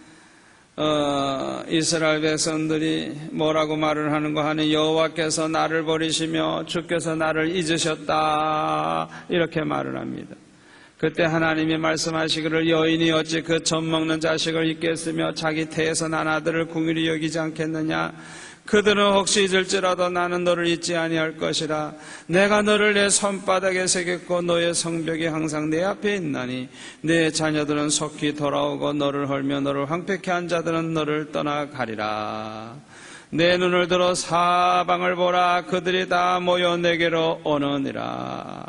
이스라엘 백성들이 뭐라고 말을 하는가 하니 여호와께서 나를 버리시며 주께서 나를 잊으셨다 이렇게 말을 합니다. 그때 하나님이 말씀하시기를 여인이 어찌 그 젖 먹는 자식을 잊겠으며 자기 태에서 난 아들을 궁일이 여기지 않겠느냐. 그들은 혹시 잊을지라도 나는 너를 잊지 아니할 것이라. 내가 너를 내 손바닥에 새겼고 너의 성벽이 항상 내 앞에 있나니 내 자녀들은 속히 돌아오고 너를 헐며 너를 황폐케 한 자들은 너를 떠나가리라. 내 눈을 들어 사방을 보라. 그들이 다 모여 내게로 오느니라.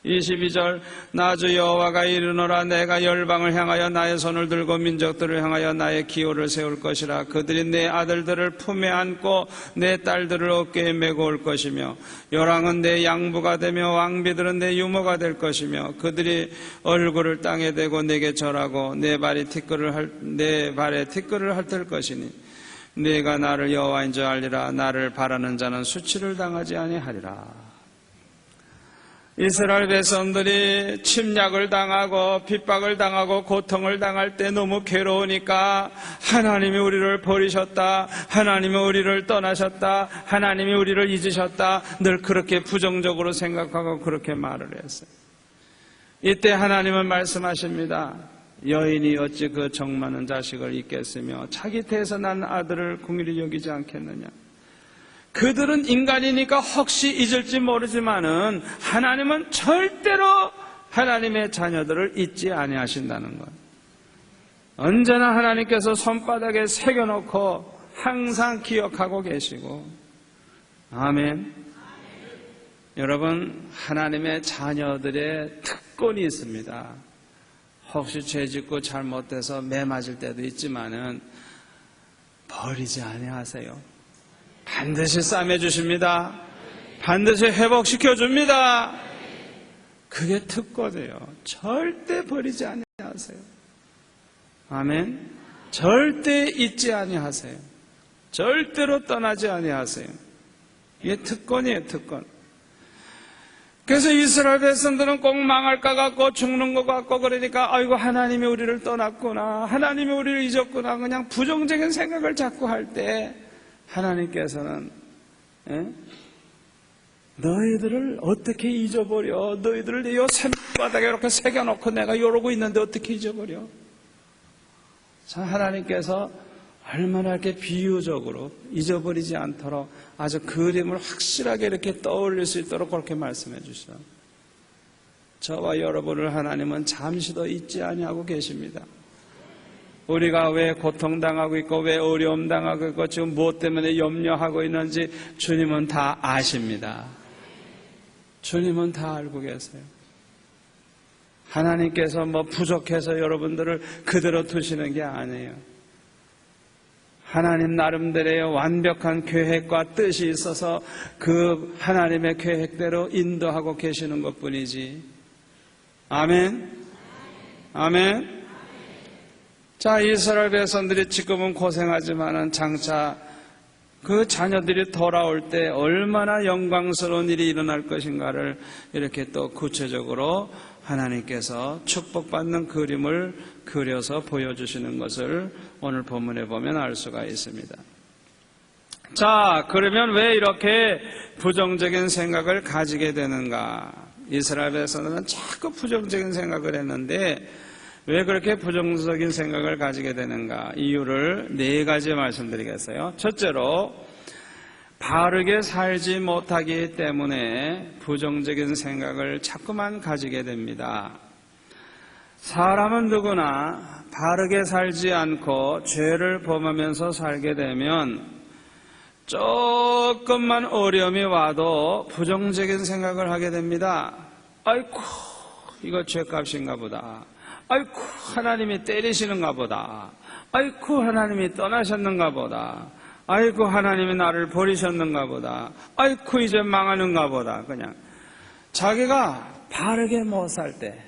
22절 나 주 여호와가 이르노라. 내가 열방을 향하여 나의 손을 들고 민족들을 향하여 나의 기호를 세울 것이라. 그들이 내 아들들을 품에 안고 내 딸들을 어깨에 메고 올 것이며 요랑은 내 양부가 되며 왕비들은 내 유모가 될 것이며 그들이 얼굴을 땅에 대고 내게 절하고 내 발에 티끌을 핥을 것이니 내가 나를 여호와인 줄 알리라. 나를 바라는 자는 수치를 당하지 아니하리라. 이스라엘 백성들이 침략을 당하고 핍박을 당하고 고통을 당할 때 너무 괴로우니까 하나님이 우리를 버리셨다, 하나님이 우리를 떠나셨다, 하나님이 우리를 잊으셨다, 늘 그렇게 부정적으로 생각하고 그렇게 말을 했어요. 이때 하나님은 말씀하십니다. 여인이 어찌 그 정 많은 자식을 잊겠으며 자기 태에서 난 아들을 긍휼히 여기지 않겠느냐. 그들은 인간이니까 혹시 잊을지 모르지만은 하나님은 절대로 하나님의 자녀들을 잊지 아니하신다는 것. 언제나 하나님께서 손바닥에 새겨놓고 항상 기억하고 계시고. 아멘. 여러분, 하나님의 자녀들의 특권이 있습니다. 혹시 죄짓고 잘못해서 매 맞을 때도 있지만은 버리지 아니하세요. 반드시 싸매주십니다. 반드시 회복시켜줍니다. 그게 특권이에요. 절대 버리지 아니하세요. 아멘. 절대 잊지 아니하세요. 절대로 떠나지 아니하세요. 이게 특권이에요, 특권. 그래서 이스라엘 백성들은 꼭 망할 것 같고 죽는 것 같고 그러니까 아이고 하나님이 우리를 떠났구나, 하나님이 우리를 잊었구나, 그냥 부정적인 생각을 자꾸 할 때 하나님께서는 너희들을 어떻게 잊어버려? 너희들을 이 샘바닥에 이렇게 새겨놓고 내가 이러고 있는데 어떻게 잊어버려? 참 하나님께서 얼마나 이렇게 비유적으로 잊어버리지 않도록 아주 그림을 확실하게 이렇게 떠올릴 수 있도록 그렇게 말씀해 주시죠. 저와 여러분을 하나님은 잠시도 잊지 아니하고 계십니다. 우리가 왜 고통당하고 있고 왜 어려움 당하고 있고 지금 무엇 때문에 염려하고 있는지 주님은 다 아십니다. 주님은 다 알고 계세요. 하나님께서 뭐 부족해서 여러분들을 그대로 두시는 게 아니에요. 하나님 나름대로의 완벽한 계획과 뜻이 있어서 그 하나님의 계획대로 인도하고 계시는 것뿐이지. 아멘. 아멘. 자, 이스라엘 백성들이 지금은 고생하지만은 장차 그 자녀들이 돌아올 때 얼마나 영광스러운 일이 일어날 것인가를 이렇게 또 구체적으로 하나님께서 축복받는 그림을 그려서 보여주시는 것을 오늘 본문에 보면 알 수가 있습니다. 자, 그러면 왜 이렇게 부정적인 생각을 가지게 되는가? 이스라엘 백성들은 자꾸 부정적인 생각을 했는데 왜 그렇게 부정적인 생각을 가지게 되는가? 이유를 4가지 말씀드리겠어요. 첫째로 바르게 살지 못하기 때문에 부정적인 생각을 자꾸만 가지게 됩니다. 사람은 누구나 바르게 살지 않고 죄를 범하면서 살게 되면 조금만 어려움이 와도 부정적인 생각을 하게 됩니다. 아이고, 이거 죄값인가 보다. 아이고, 하나님이 때리시는가 보다. 아이고, 하나님이 떠나셨는가 보다. 아이고, 하나님이 나를 버리셨는가 보다. 아이고, 이제 망하는가 보다. 그냥 자기가 바르게 못 살 때,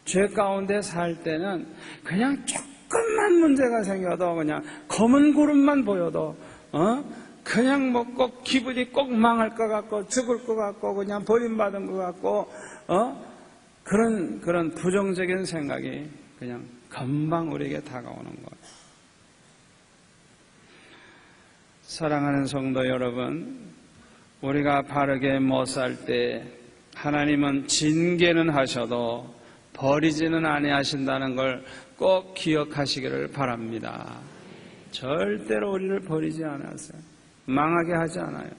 죄 가운데 살 때는 그냥 조금만 문제가 생겨도 그냥 검은 구름만 보여도 그냥 뭐 꼭 기분이 꼭 망할 것 같고 죽을 것 같고 그냥 버림받은 것 같고 그런 부정적인 생각이 그냥 금방 우리에게 다가오는 거예요. 사랑하는 성도 여러분, 우리가 바르게 못 살 때 하나님은 징계는 하셔도 버리지는 아니하신다는 걸 꼭 기억하시기를 바랍니다. 절대로 우리를 버리지 않으세요. 망하게 하지 않아요.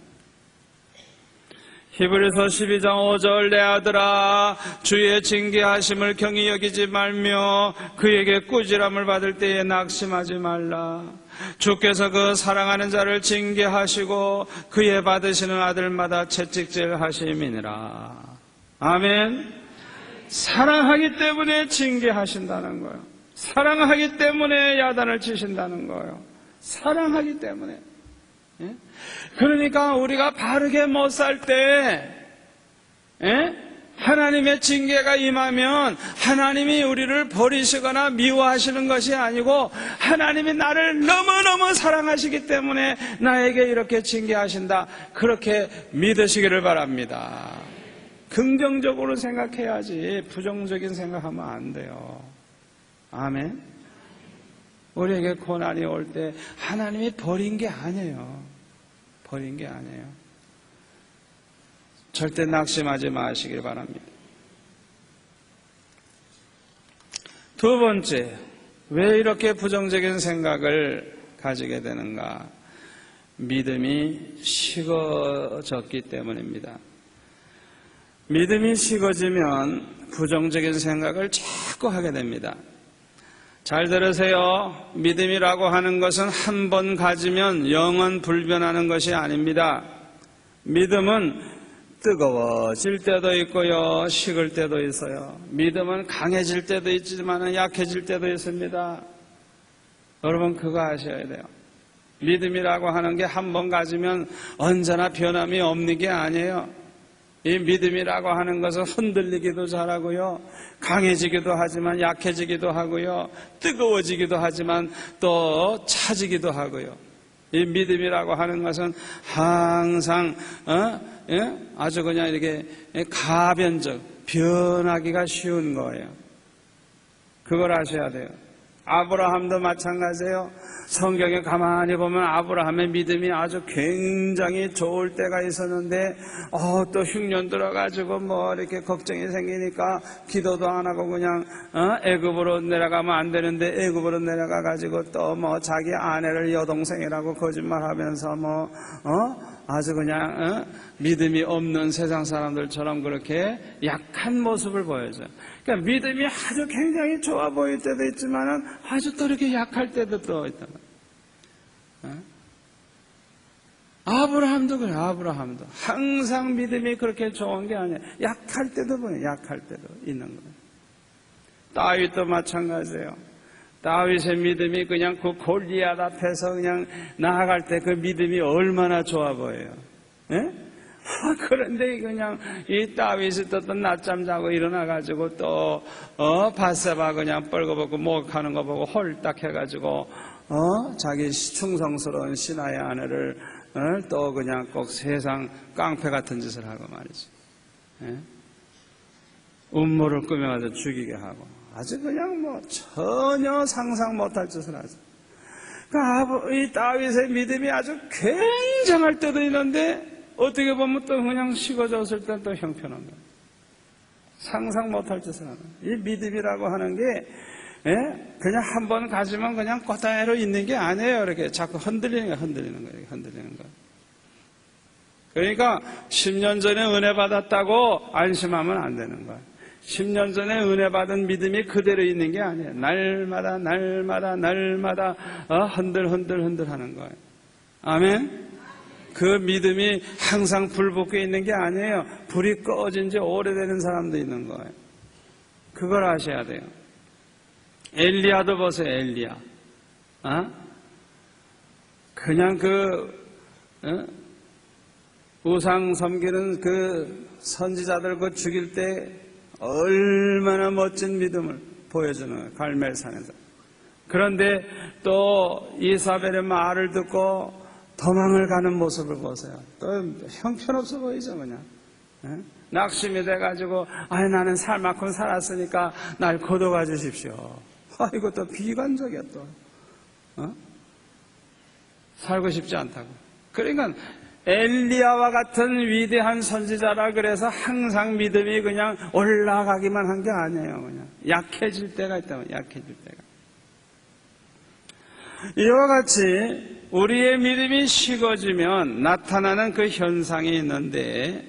히브리서 12장 5절 내 아들아 주의 징계하심을 경히 여기지 말며 그에게 꾸지람을 받을 때에 낙심하지 말라. 주께서 그 사랑하는 자를 징계하시고 그의 받으시는 아들마다 채찍질 하심이니라. 아멘. 사랑하기 때문에 징계하신다는 거예요. 사랑하기 때문에 야단을 치신다는 거예요. 사랑하기 때문에. 그러니까 우리가 바르게 못 살 때 하나님의 징계가 임하면 하나님이 우리를 버리시거나 미워하시는 것이 아니고 하나님이 나를 너무너무 사랑하시기 때문에 나에게 이렇게 징계하신다. 그렇게 믿으시기를 바랍니다. 긍정적으로 생각해야지 부정적인 생각하면 안 돼요. 아멘. 우리에게 고난이 올 때 하나님이 버린 게 아니에요. 버린 게 아니에요. 절대 낙심하지 마시길 바랍니다. 두 번째, 왜 이렇게 부정적인 생각을 가지게 되는가? 믿음이 식어졌기 때문입니다. 믿음이 식어지면 부정적인 생각을 자꾸 하게 됩니다. 잘 들으세요. 믿음이라고 하는 것은 한 번 가지면 영원 불변하는 것이 아닙니다. 믿음은 뜨거워질 때도 있고요, 식을 때도 있어요. 믿음은 강해질 때도 있지만 약해질 때도 있습니다. 여러분 그거 아셔야 돼요. 믿음이라고 하는 게 한 번 가지면 언제나 변함이 없는 게 아니에요. 이 믿음이라고 하는 것은 흔들리기도 잘하고요, 강해지기도 하지만 약해지기도 하고요, 뜨거워지기도 하지만 또 차지기도 하고요. 이 믿음이라고 하는 것은 항상 아주 그냥 이렇게 가변적, 변하기가 쉬운 거예요. 그걸 아셔야 돼요. 아브라함도 마찬가지예요. 성경에 가만히 보면 아브라함의 믿음이 아주 굉장히 좋을 때가 있었는데 또 흉년 들어가지고 뭐 이렇게 걱정이 생기니까 기도도 안 하고 그냥 애굽으로 내려가면 안 되는데 애굽으로 내려가 가지고 또 뭐 자기 아내를 여동생이라고 거짓말하면서 뭐 아주 그냥 믿음이 없는 세상 사람들처럼 그렇게 약한 모습을 보여줘요. 그러니까 믿음이 아주 굉장히 좋아 보일 때도 있지만 아주 또 이렇게 약할 때도 또 있단 말이에요. 아브라함도 그래. 아브라함도 항상 믿음이 그렇게 좋은 게 아니에요. 약할 때도 보여요. 약할 때도 있는 거예요. 다윗도 마찬가지예요. 다윗의 믿음이 그냥 그 골리앗 앞에서 그냥 나아갈 때 그 믿음이 얼마나 좋아 보여요. 그런데 그냥 이 다윗이 또 낮잠 자고 일어나가지고 또 바세바 그냥 뻘거벗고 목욕하는 거 보고 홀딱 해가지고 자기 충성스러운 신하의 아내를 또 그냥 꼭 세상 깡패 같은 짓을 하고 말이지. 음모를 꾸며가지고 죽이게 하고 아주 그냥 뭐 전혀 상상 못할 짓을 하죠. 그러니까 이 다윗의 믿음이 아주 굉장할 때도 있는데 어떻게 보면 또 그냥 식어졌을 때 또 형편한 거예요. 상상 못할 짓을 하는 거예요. 이 믿음이라고 하는 게 그냥 한 번 가지면 그냥 그대로 있는 게 아니에요. 이렇게 자꾸 흔들리는 거예요. 흔들리는 거예요. 그러니까 10년 전에 은혜 받았다고 안심하면 안 되는 거예요. 10년 전에 은혜 받은 믿음이 그대로 있는 게 아니에요. 날마다 흔들 하는 거예요. 아멘? 그 믿음이 항상 불 붙고 있는 게 아니에요. 불이 꺼진 지 오래되는 사람도 있는 거예요. 그걸 아셔야 돼요. 엘리야도 보세요. 엘리야. 그냥 우상 섬기는 그 선지자들 그 죽일 때 얼마나 멋진 믿음을 보여주는 거예요. 갈멜산에서. 그런데 또 이사벨의 말을 듣고 도망을 가는 모습을 보세요. 또 형편없어 보이죠, 그냥. 낙심이 돼가지고, 나는 살만큼 살았으니까 날 거둬가 주십시오. 이것도 비관적이야, 또. 살고 싶지 않다고. 그러니까, 엘리야와 같은 위대한 선지자라 그래서 항상 믿음이 그냥 올라가기만 한 게 아니에요, 그냥. 약해질 때가 있다면, 약해질 때가. 이와 같이, 우리의 믿음이 식어지면 나타나는 그 현상이 있는데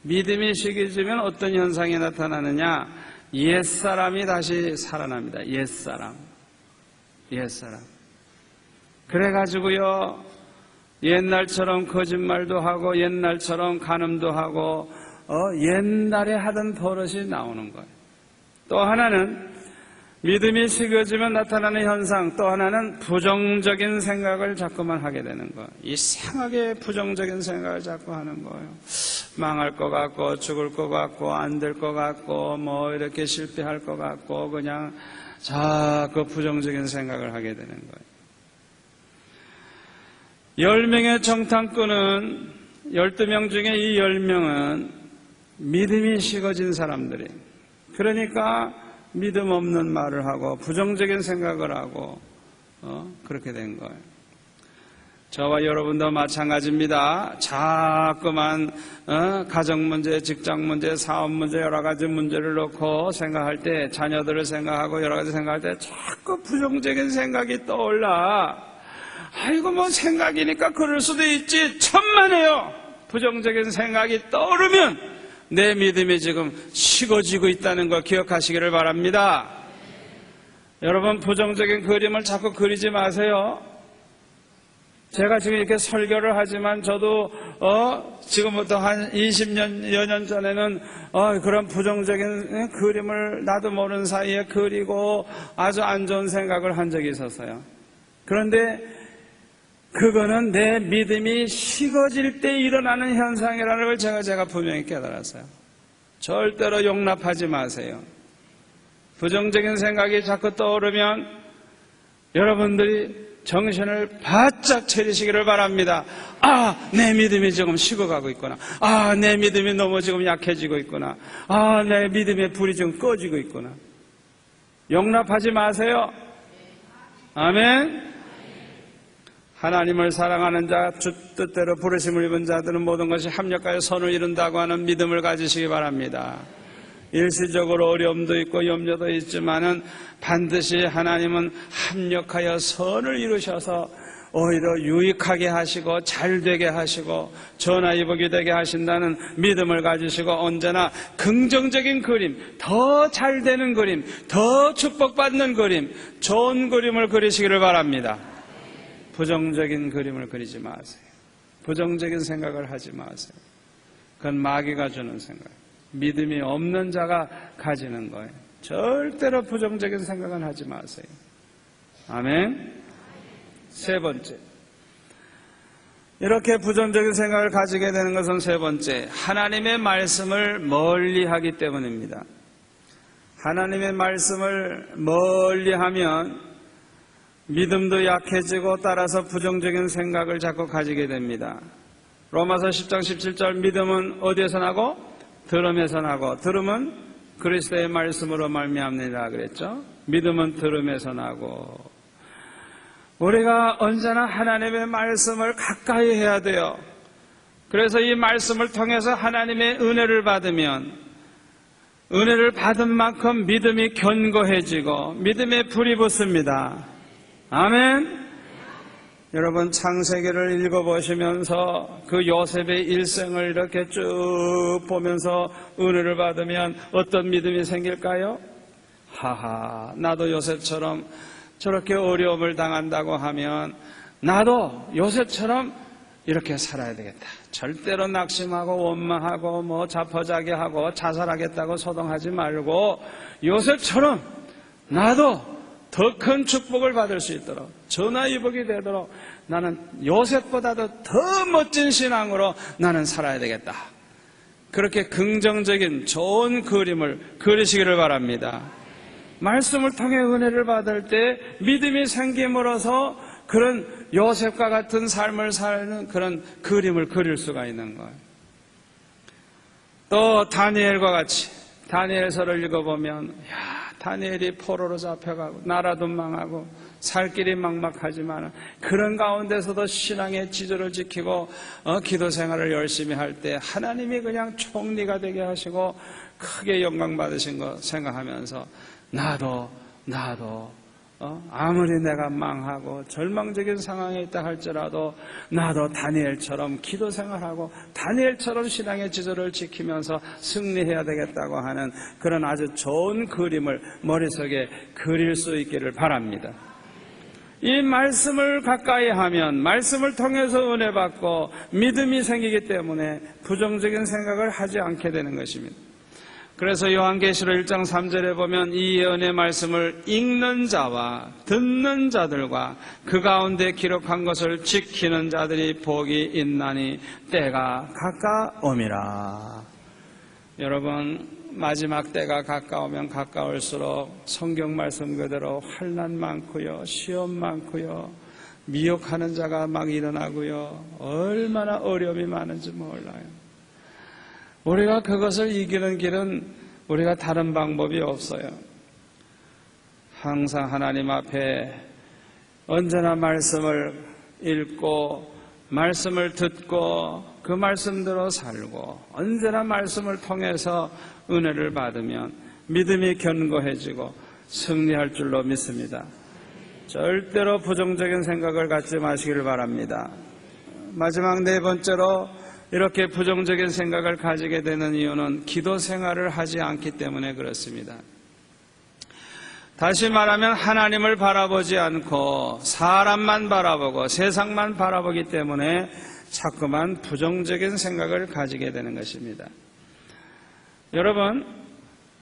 믿음이 식어지면 어떤 현상이 나타나느냐? 옛사람이 다시 살아납니다. 옛사람. 그래가지고요 옛날처럼 거짓말도 하고 옛날처럼 간음도 하고 옛날에 하던 버릇이 나오는 거예요. 또 하나는 믿음이 식어지면 나타나는 현상 또 하나는 부정적인 생각을 자꾸만 하게 되는 거. 이상하게 부정적인 생각을 자꾸 하는 거예요. 망할 것 같고 죽을 것 같고 안 될 것 같고 뭐 이렇게 실패할 것 같고 그냥 자꾸 부정적인 생각을 하게 되는 거예요. 10명의 정탐꾼은 12명 중에 이 10명은 믿음이 식어진 사람들이에요. 그러니까 믿음 없는 말을 하고 부정적인 생각을 하고 그렇게 된 거예요. 저와 여러분도 마찬가지입니다. 자꾸만 가정 문제, 직장 문제, 사업 문제 여러 가지 문제를 놓고 생각할 때 자녀들을 생각하고 여러 가지 생각할 때 자꾸 부정적인 생각이 떠올라. 아이고 뭐 생각이니까 그럴 수도 있지. 천만에요. 부정적인 생각이 떠오르면 내 믿음이 지금 식어지고 있다는 걸 기억하시기를 바랍니다. 여러분 부정적인 그림을 자꾸 그리지 마세요. 제가 지금 이렇게 설교를 하지만 저도 지금부터 한 20여 년 전에는 그런 부정적인 그림을 나도 모르는 사이에 그리고 아주 안 좋은 생각을 한 적이 있었어요. 그런데 그거는 내 믿음이 식어질 때 일어나는 현상이라는 걸 제가 분명히 깨달았어요. 절대로 용납하지 마세요. 부정적인 생각이 자꾸 떠오르면 여러분들이 정신을 바짝 차리시기를 바랍니다. 내 믿음이 지금 식어가고 있구나. 내 믿음이 너무 지금 약해지고 있구나. 내 믿음의 불이 지금 꺼지고 있구나. 용납하지 마세요. 아멘. 하나님을 사랑하는 자, 주 뜻대로 부르심을 입은 자들은 모든 것이 합력하여 선을 이룬다고 하는 믿음을 가지시기 바랍니다. 일시적으로 어려움도 있고 염려도 있지만은 반드시 하나님은 합력하여 선을 이루셔서 오히려 유익하게 하시고 잘되게 하시고 전화위복이 되게 하신다는 믿음을 가지시고 언제나 긍정적인 그림, 더 잘되는 그림, 더 축복받는 그림, 좋은 그림을 그리시기를 바랍니다. 부정적인 그림을 그리지 마세요. 부정적인 생각을 하지 마세요. 그건 마귀가 주는 생각. 믿음이 없는 자가 가지는 거예요. 절대로 부정적인 생각은 하지 마세요. 아멘. 세 번째. 이렇게 부정적인 생각을 가지게 되는 것은 세 번째. 하나님의 말씀을 멀리 하기 때문입니다. 하나님의 말씀을 멀리 하면 믿음도 약해지고 따라서 부정적인 생각을 자꾸 가지게 됩니다. 로마서 10장 17절 믿음은 어디에서 나고? 들음에서 나고 들음은 그리스도의 말씀으로 말미암느니라 그랬죠. 믿음은 들음에서 나고 우리가 언제나 하나님의 말씀을 가까이 해야 돼요. 그래서 이 말씀을 통해서 하나님의 은혜를 받으면 은혜를 받은 만큼 믿음이 견고해지고 믿음의 불이 붙습니다. 아멘. 여러분 창세기를 읽어보시면서 그 요셉의 일생을 이렇게 쭉 보면서 은혜를 받으면 어떤 믿음이 생길까요? 나도 요셉처럼 저렇게 어려움을 당한다고 하면 나도 요셉처럼 이렇게 살아야 되겠다. 절대로 낙심하고 원망하고 뭐 자포자기하고 자살하겠다고 소동하지 말고 요셉처럼 나도 더 큰 축복을 받을 수 있도록 전화위복이 되도록 나는 요셉보다도 더 멋진 신앙으로 나는 살아야 되겠다. 그렇게 긍정적인 좋은 그림을 그리시기를 바랍니다. 말씀을 통해 은혜를 받을 때 믿음이 생김으로써 그런 요셉과 같은 삶을 사는 그런 그림을 그릴 수가 있는 거예요. 또 다니엘과 같이 다니엘서를 읽어보면 다니엘이 포로로 잡혀가고 나라도 망하고 살 길이 막막하지만 그런 가운데서도 신앙의 지조를 지키고 기도 생활을 열심히 할 때 하나님이 그냥 총리가 되게 하시고 크게 영광 받으신 거 생각하면서 나도 아무리 내가 망하고 절망적인 상황에 있다 할지라도 나도 다니엘처럼 기도 생활하고 다니엘처럼 신앙의 지조를 지키면서 승리해야 되겠다고 하는 그런 아주 좋은 그림을 머릿속에 그릴 수 있기를 바랍니다. 이 말씀을 가까이 하면 말씀을 통해서 은혜 받고 믿음이 생기기 때문에 부정적인 생각을 하지 않게 되는 것입니다. 그래서 요한계시록 1장 3절에 보면 이 예언의 말씀을 읽는 자와 듣는 자들과 그 가운데 기록한 것을 지키는 자들이 복이 있나니 때가 가까움이라. 여러분, 마지막 때가 가까우면 가까울수록 성경 말씀 그대로 환난 많고요, 시험 많고요, 미혹하는 자가 막 일어나고요, 얼마나 어려움이 많은지 몰라요. 우리가 그것을 이기는 길은 우리가 다른 방법이 없어요. 항상 하나님 앞에 언제나 말씀을 읽고 말씀을 듣고 그 말씀대로 살고 언제나 말씀을 통해서 은혜를 받으면 믿음이 견고해지고 승리할 줄로 믿습니다. 절대로 부정적인 생각을 갖지 마시기를 바랍니다. 마지막 네 번째로 이렇게 부정적인 생각을 가지게 되는 이유는 기도 생활을 하지 않기 때문에 그렇습니다. 다시 말하면 하나님을 바라보지 않고 사람만 바라보고 세상만 바라보기 때문에 자꾸만 부정적인 생각을 가지게 되는 것입니다. 여러분,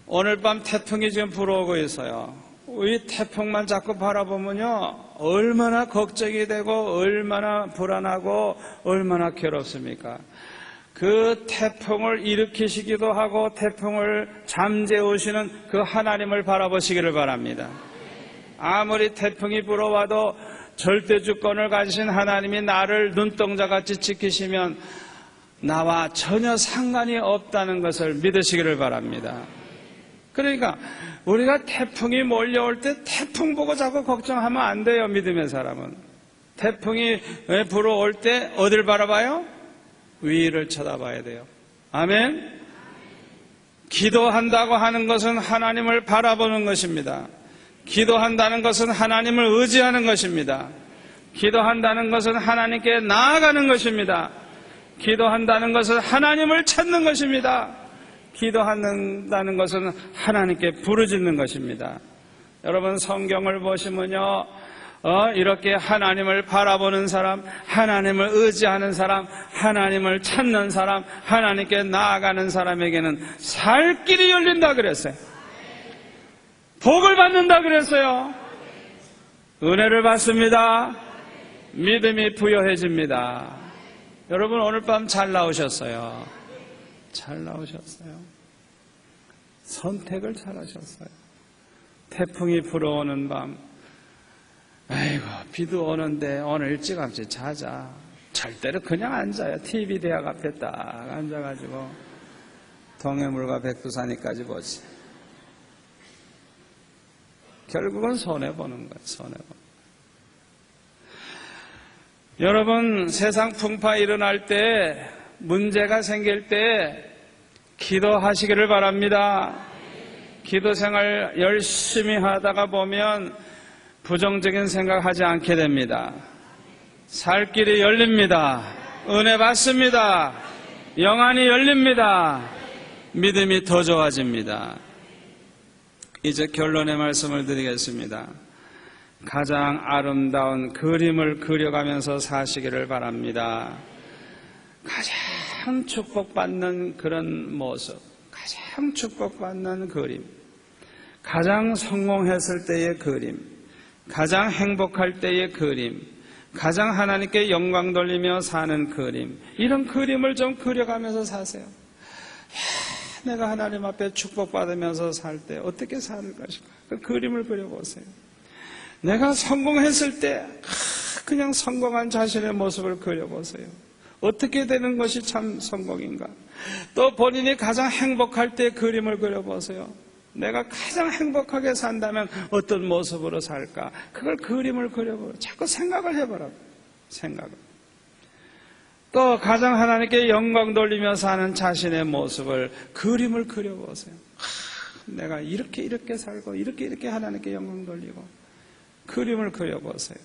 오늘 밤 태풍이 지금 불어오고 있어요. 이 태풍만 자꾸 바라보면요, 얼마나 걱정이 되고 얼마나 불안하고 얼마나 괴롭습니까? 그 태풍을 일으키시기도 하고 태풍을 잠재우시는 그 하나님을 바라보시기를 바랍니다. 아무리 태풍이 불어와도 절대주권을 가지신 하나님이 나를 눈동자같이 지키시면 나와 전혀 상관이 없다는 것을 믿으시기를 바랍니다. 그러니까 우리가 태풍이 몰려올 때 태풍 보고 자꾸 걱정하면 안 돼요. 믿음의 사람은. 태풍이 불어올 때 어딜 바라봐요? 위를 쳐다봐야 돼요. 아멘. 기도한다고 하는 것은 하나님을 바라보는 것입니다. 기도한다는 것은 하나님을 의지하는 것입니다. 기도한다는 것은 하나님께 나아가는 것입니다. 기도한다는 것은 하나님을 찾는 것입니다. 기도한다는 것은 하나님께 부르짖는 것입니다. 여러분, 성경을 보시면요, 이렇게 하나님을 바라보는 사람, 하나님을 의지하는 사람, 하나님을 찾는 사람, 하나님께 나아가는 사람에게는 살 길이 열린다 그랬어요. 복을 받는다 그랬어요. 은혜를 받습니다. 믿음이 부여해집니다. 여러분, 오늘 밤 잘 나오셨어요. 잘 나오셨어요. 선택을 잘 하셨어요. 태풍이 불어오는 밤, 아이고, 비도 오는데 오늘 일찌감치 자자. 절대로 그냥 앉아요. TV 대학 앞에 딱 앉아가지고 동해물과 백두산이까지 보지. 결국은 손해보는 거예요. 손해보는 거예요. 여러분, 세상 풍파 일어날 때, 문제가 생길 때 기도하시기를 바랍니다. 기도 생활 열심히 하다가 보면 부정적인 생각하지 않게 됩니다. 살 길이 열립니다. 은혜 받습니다. 영안이 열립니다. 믿음이 더 좋아집니다. 이제 결론의 말씀을 드리겠습니다. 가장 아름다운 그림을 그려가면서 사시기를 바랍니다. 가장 축복받는 그런 모습, 가장 축복받는 그림, 가장 성공했을 때의 그림, 가장 행복할 때의 그림, 가장 하나님께 영광 돌리며 사는 그림, 이런 그림을 좀 그려가면서 사세요. 내가 하나님 앞에 축복받으면서 살 때 어떻게 살 것인가, 그 그림을 그려보세요. 내가 성공했을 때 그냥 성공한 자신의 모습을 그려보세요. 어떻게 되는 것이 참 성공인가. 또 본인이 가장 행복할 때 그림을 그려보세요. 내가 가장 행복하게 산다면 어떤 모습으로 살까? 그걸 그림을 그려보세요. 자꾸 생각을 해보라고. 생각을. 또 가장 하나님께 영광 돌리며 사는 자신의 모습을 그림을 그려보세요. 내가 이렇게 살고 이렇게 하나님께 영광 돌리고 그림을 그려보세요.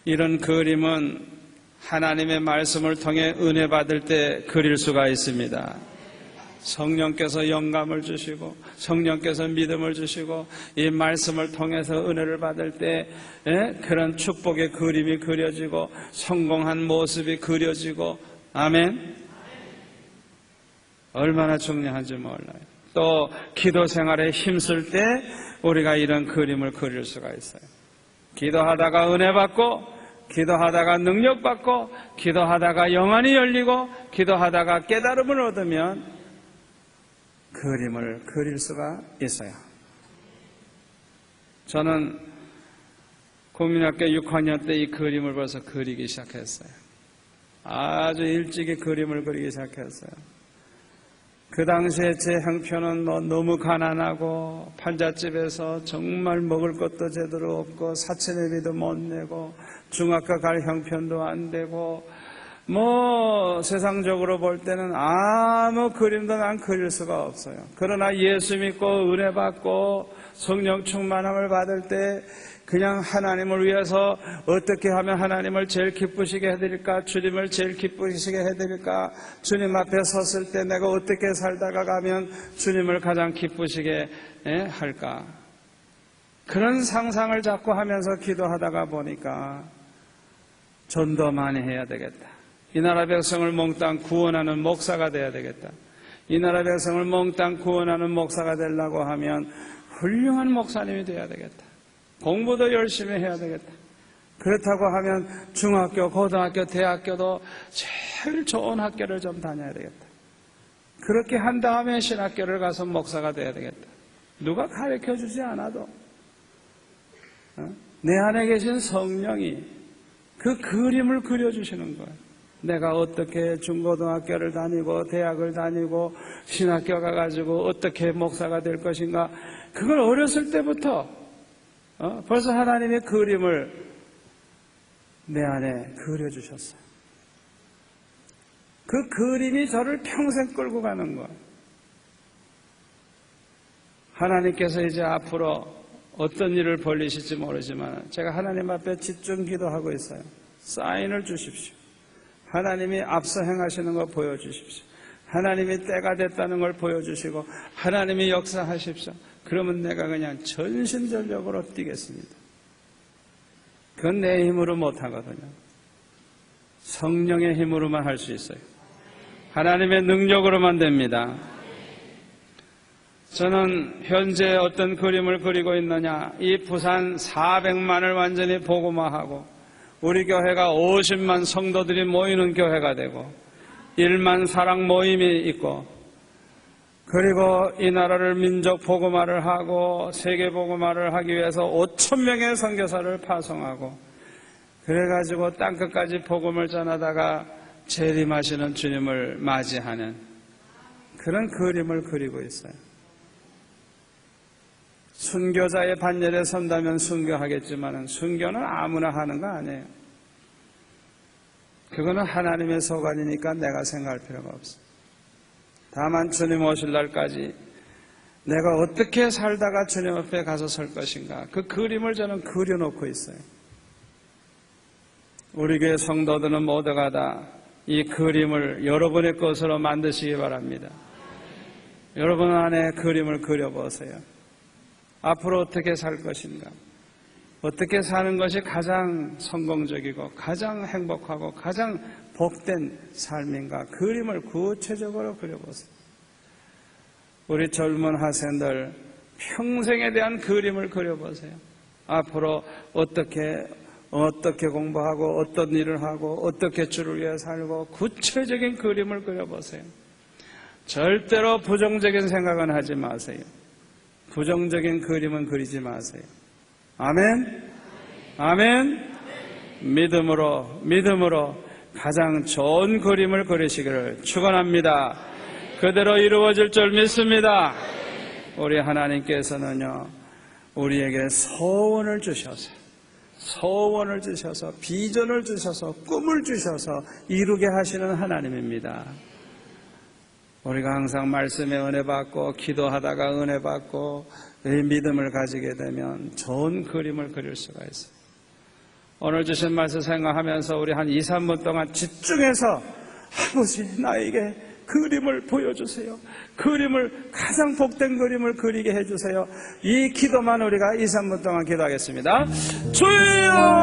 이런 그림은 하나님의 말씀을 통해 은혜 받을 때 그릴 수가 있습니다. 성령께서 영감을 주시고 성령께서 믿음을 주시고 이 말씀을 통해서 은혜를 받을 때 그런 축복의 그림이 그려지고 성공한 모습이 그려지고, 아멘. 얼마나 중요한지 몰라요. 또 기도 생활에 힘쓸 때 우리가 이런 그림을 그릴 수가 있어요. 기도하다가 은혜 받고, 기도하다가 능력 받고, 기도하다가 영안이 열리고, 기도하다가 깨달음을 얻으면 그림을 그릴 수가 있어요. 저는 국민학교 6학년 때 이 그림을 벌써 그리기 시작했어요. 아주 일찍이 그림을 그리기 시작했어요. 그 당시에 제 형편은 너무 가난하고 팔잣집에서 정말 먹을 것도 제대로 없고 사채내비도 못 내고 중학교 갈 형편도 안 되고 세상적으로 볼 때는 아무 그림도 난 그릴 수가 없어요. 그러나 예수 믿고 은혜 받고 성령 충만함을 받을 때 그냥 하나님을 위해서 어떻게 하면 하나님을 제일 기쁘시게 해드릴까, 주님을 제일 기쁘시게 해드릴까, 주님 앞에 섰을 때 내가 어떻게 살다가 가면 주님을 가장 기쁘시게 할까, 그런 상상을 자꾸 하면서 기도하다가 보니까 전도 많이 해야 되겠다. 이 나라 백성을 몽땅 구원하는 목사가 돼야 되겠다. 이 나라 백성을 몽땅 구원하는 목사가 되려고 하면 훌륭한 목사님이 돼야 되겠다. 공부도 열심히 해야 되겠다. 그렇다고 하면 중학교, 고등학교, 대학교도 제일 좋은 학교를 좀 다녀야 되겠다. 그렇게 한 다음에 신학교를 가서 목사가 돼야 되겠다. 누가 가르쳐주지 않아도 내 안에 계신 성령이 그 그림을 그려주시는 거예요. 내가 어떻게 중고등학교를 다니고 대학을 다니고 신학교 가가지고 어떻게 목사가 될 것인가, 그걸 어렸을 때부터 벌써 하나님의 그림을 내 안에 그려주셨어요. 그 그림이 저를 평생 끌고 가는 거예요. 하나님께서 이제 앞으로 어떤 일을 벌리실지 모르지만 제가 하나님 앞에 집중 기도하고 있어요. 사인을 주십시오. 하나님이 앞서 행하시는 거 보여주십시오. 하나님이 때가 됐다는 걸 보여주시고 하나님이 역사하십시오. 그러면 내가 그냥 전심전력으로 뛰겠습니다. 그건 내 힘으로 못하거든요. 성령의 힘으로만 할 수 있어요. 하나님의 능력으로만 됩니다. 저는 현재 어떤 그림을 그리고 있느냐, 이 부산 400만을 완전히 복음화하고 우리 교회가 50만 성도들이 모이는 교회가 되고 1만 사랑 모임이 있고, 그리고 이 나라를 민족 복음화를 하고 세계 복음화를 하기 위해서 5,000명의 선교사를 파송하고, 그래가지고 땅끝까지 복음을 전하다가 재림하시는 주님을 맞이하는 그런 그림을 그리고 있어요. 순교자의 반열에 선다면 순교하겠지만 순교는 아무나 하는 거 아니에요. 그거는 하나님의 소관이니까 내가 생각할 필요가 없어요. 다만 주님 오실 날까지 내가 어떻게 살다가 주님 앞에 가서 설 것인가, 그 그림을 저는 그려놓고 있어요. 우리 교회 성도들은 모두가 다 이 그림을 여러분의 것으로 만드시기 바랍니다. 여러분 안에 그림을 그려보세요. 앞으로 어떻게 살 것인가, 어떻게 사는 것이 가장 성공적이고 가장 행복하고 가장 복된 삶인가, 그림을 구체적으로 그려보세요. 우리 젊은 학생들 평생에 대한 그림을 그려보세요. 앞으로 어떻게 공부하고 어떤 일을 하고 어떻게 주를 위해 살고 구체적인 그림을 그려보세요. 절대로 부정적인 생각은 하지 마세요. 부정적인 그림은 그리지 마세요. 아멘? 아멘? 믿음으로 가장 좋은 그림을 그리시기를 축원합니다. 그대로 이루어질 줄 믿습니다. 우리 하나님께서는요, 우리에게 소원을 주셔서 비전을 주셔서 꿈을 주셔서 이루게 하시는 하나님입니다. 우리가 항상 말씀에 은혜 받고 기도하다가 은혜 받고 믿음을 가지게 되면 좋은 그림을 그릴 수가 있어요. 오늘 주신 말씀 생각하면서 우리 한 2, 3분 동안 집중해서 아버지 나에게 그림을 보여주세요. 가장 복된 그림을 그리게 해주세요. 이 기도만 우리가 2, 3분 동안 기도하겠습니다. 주여!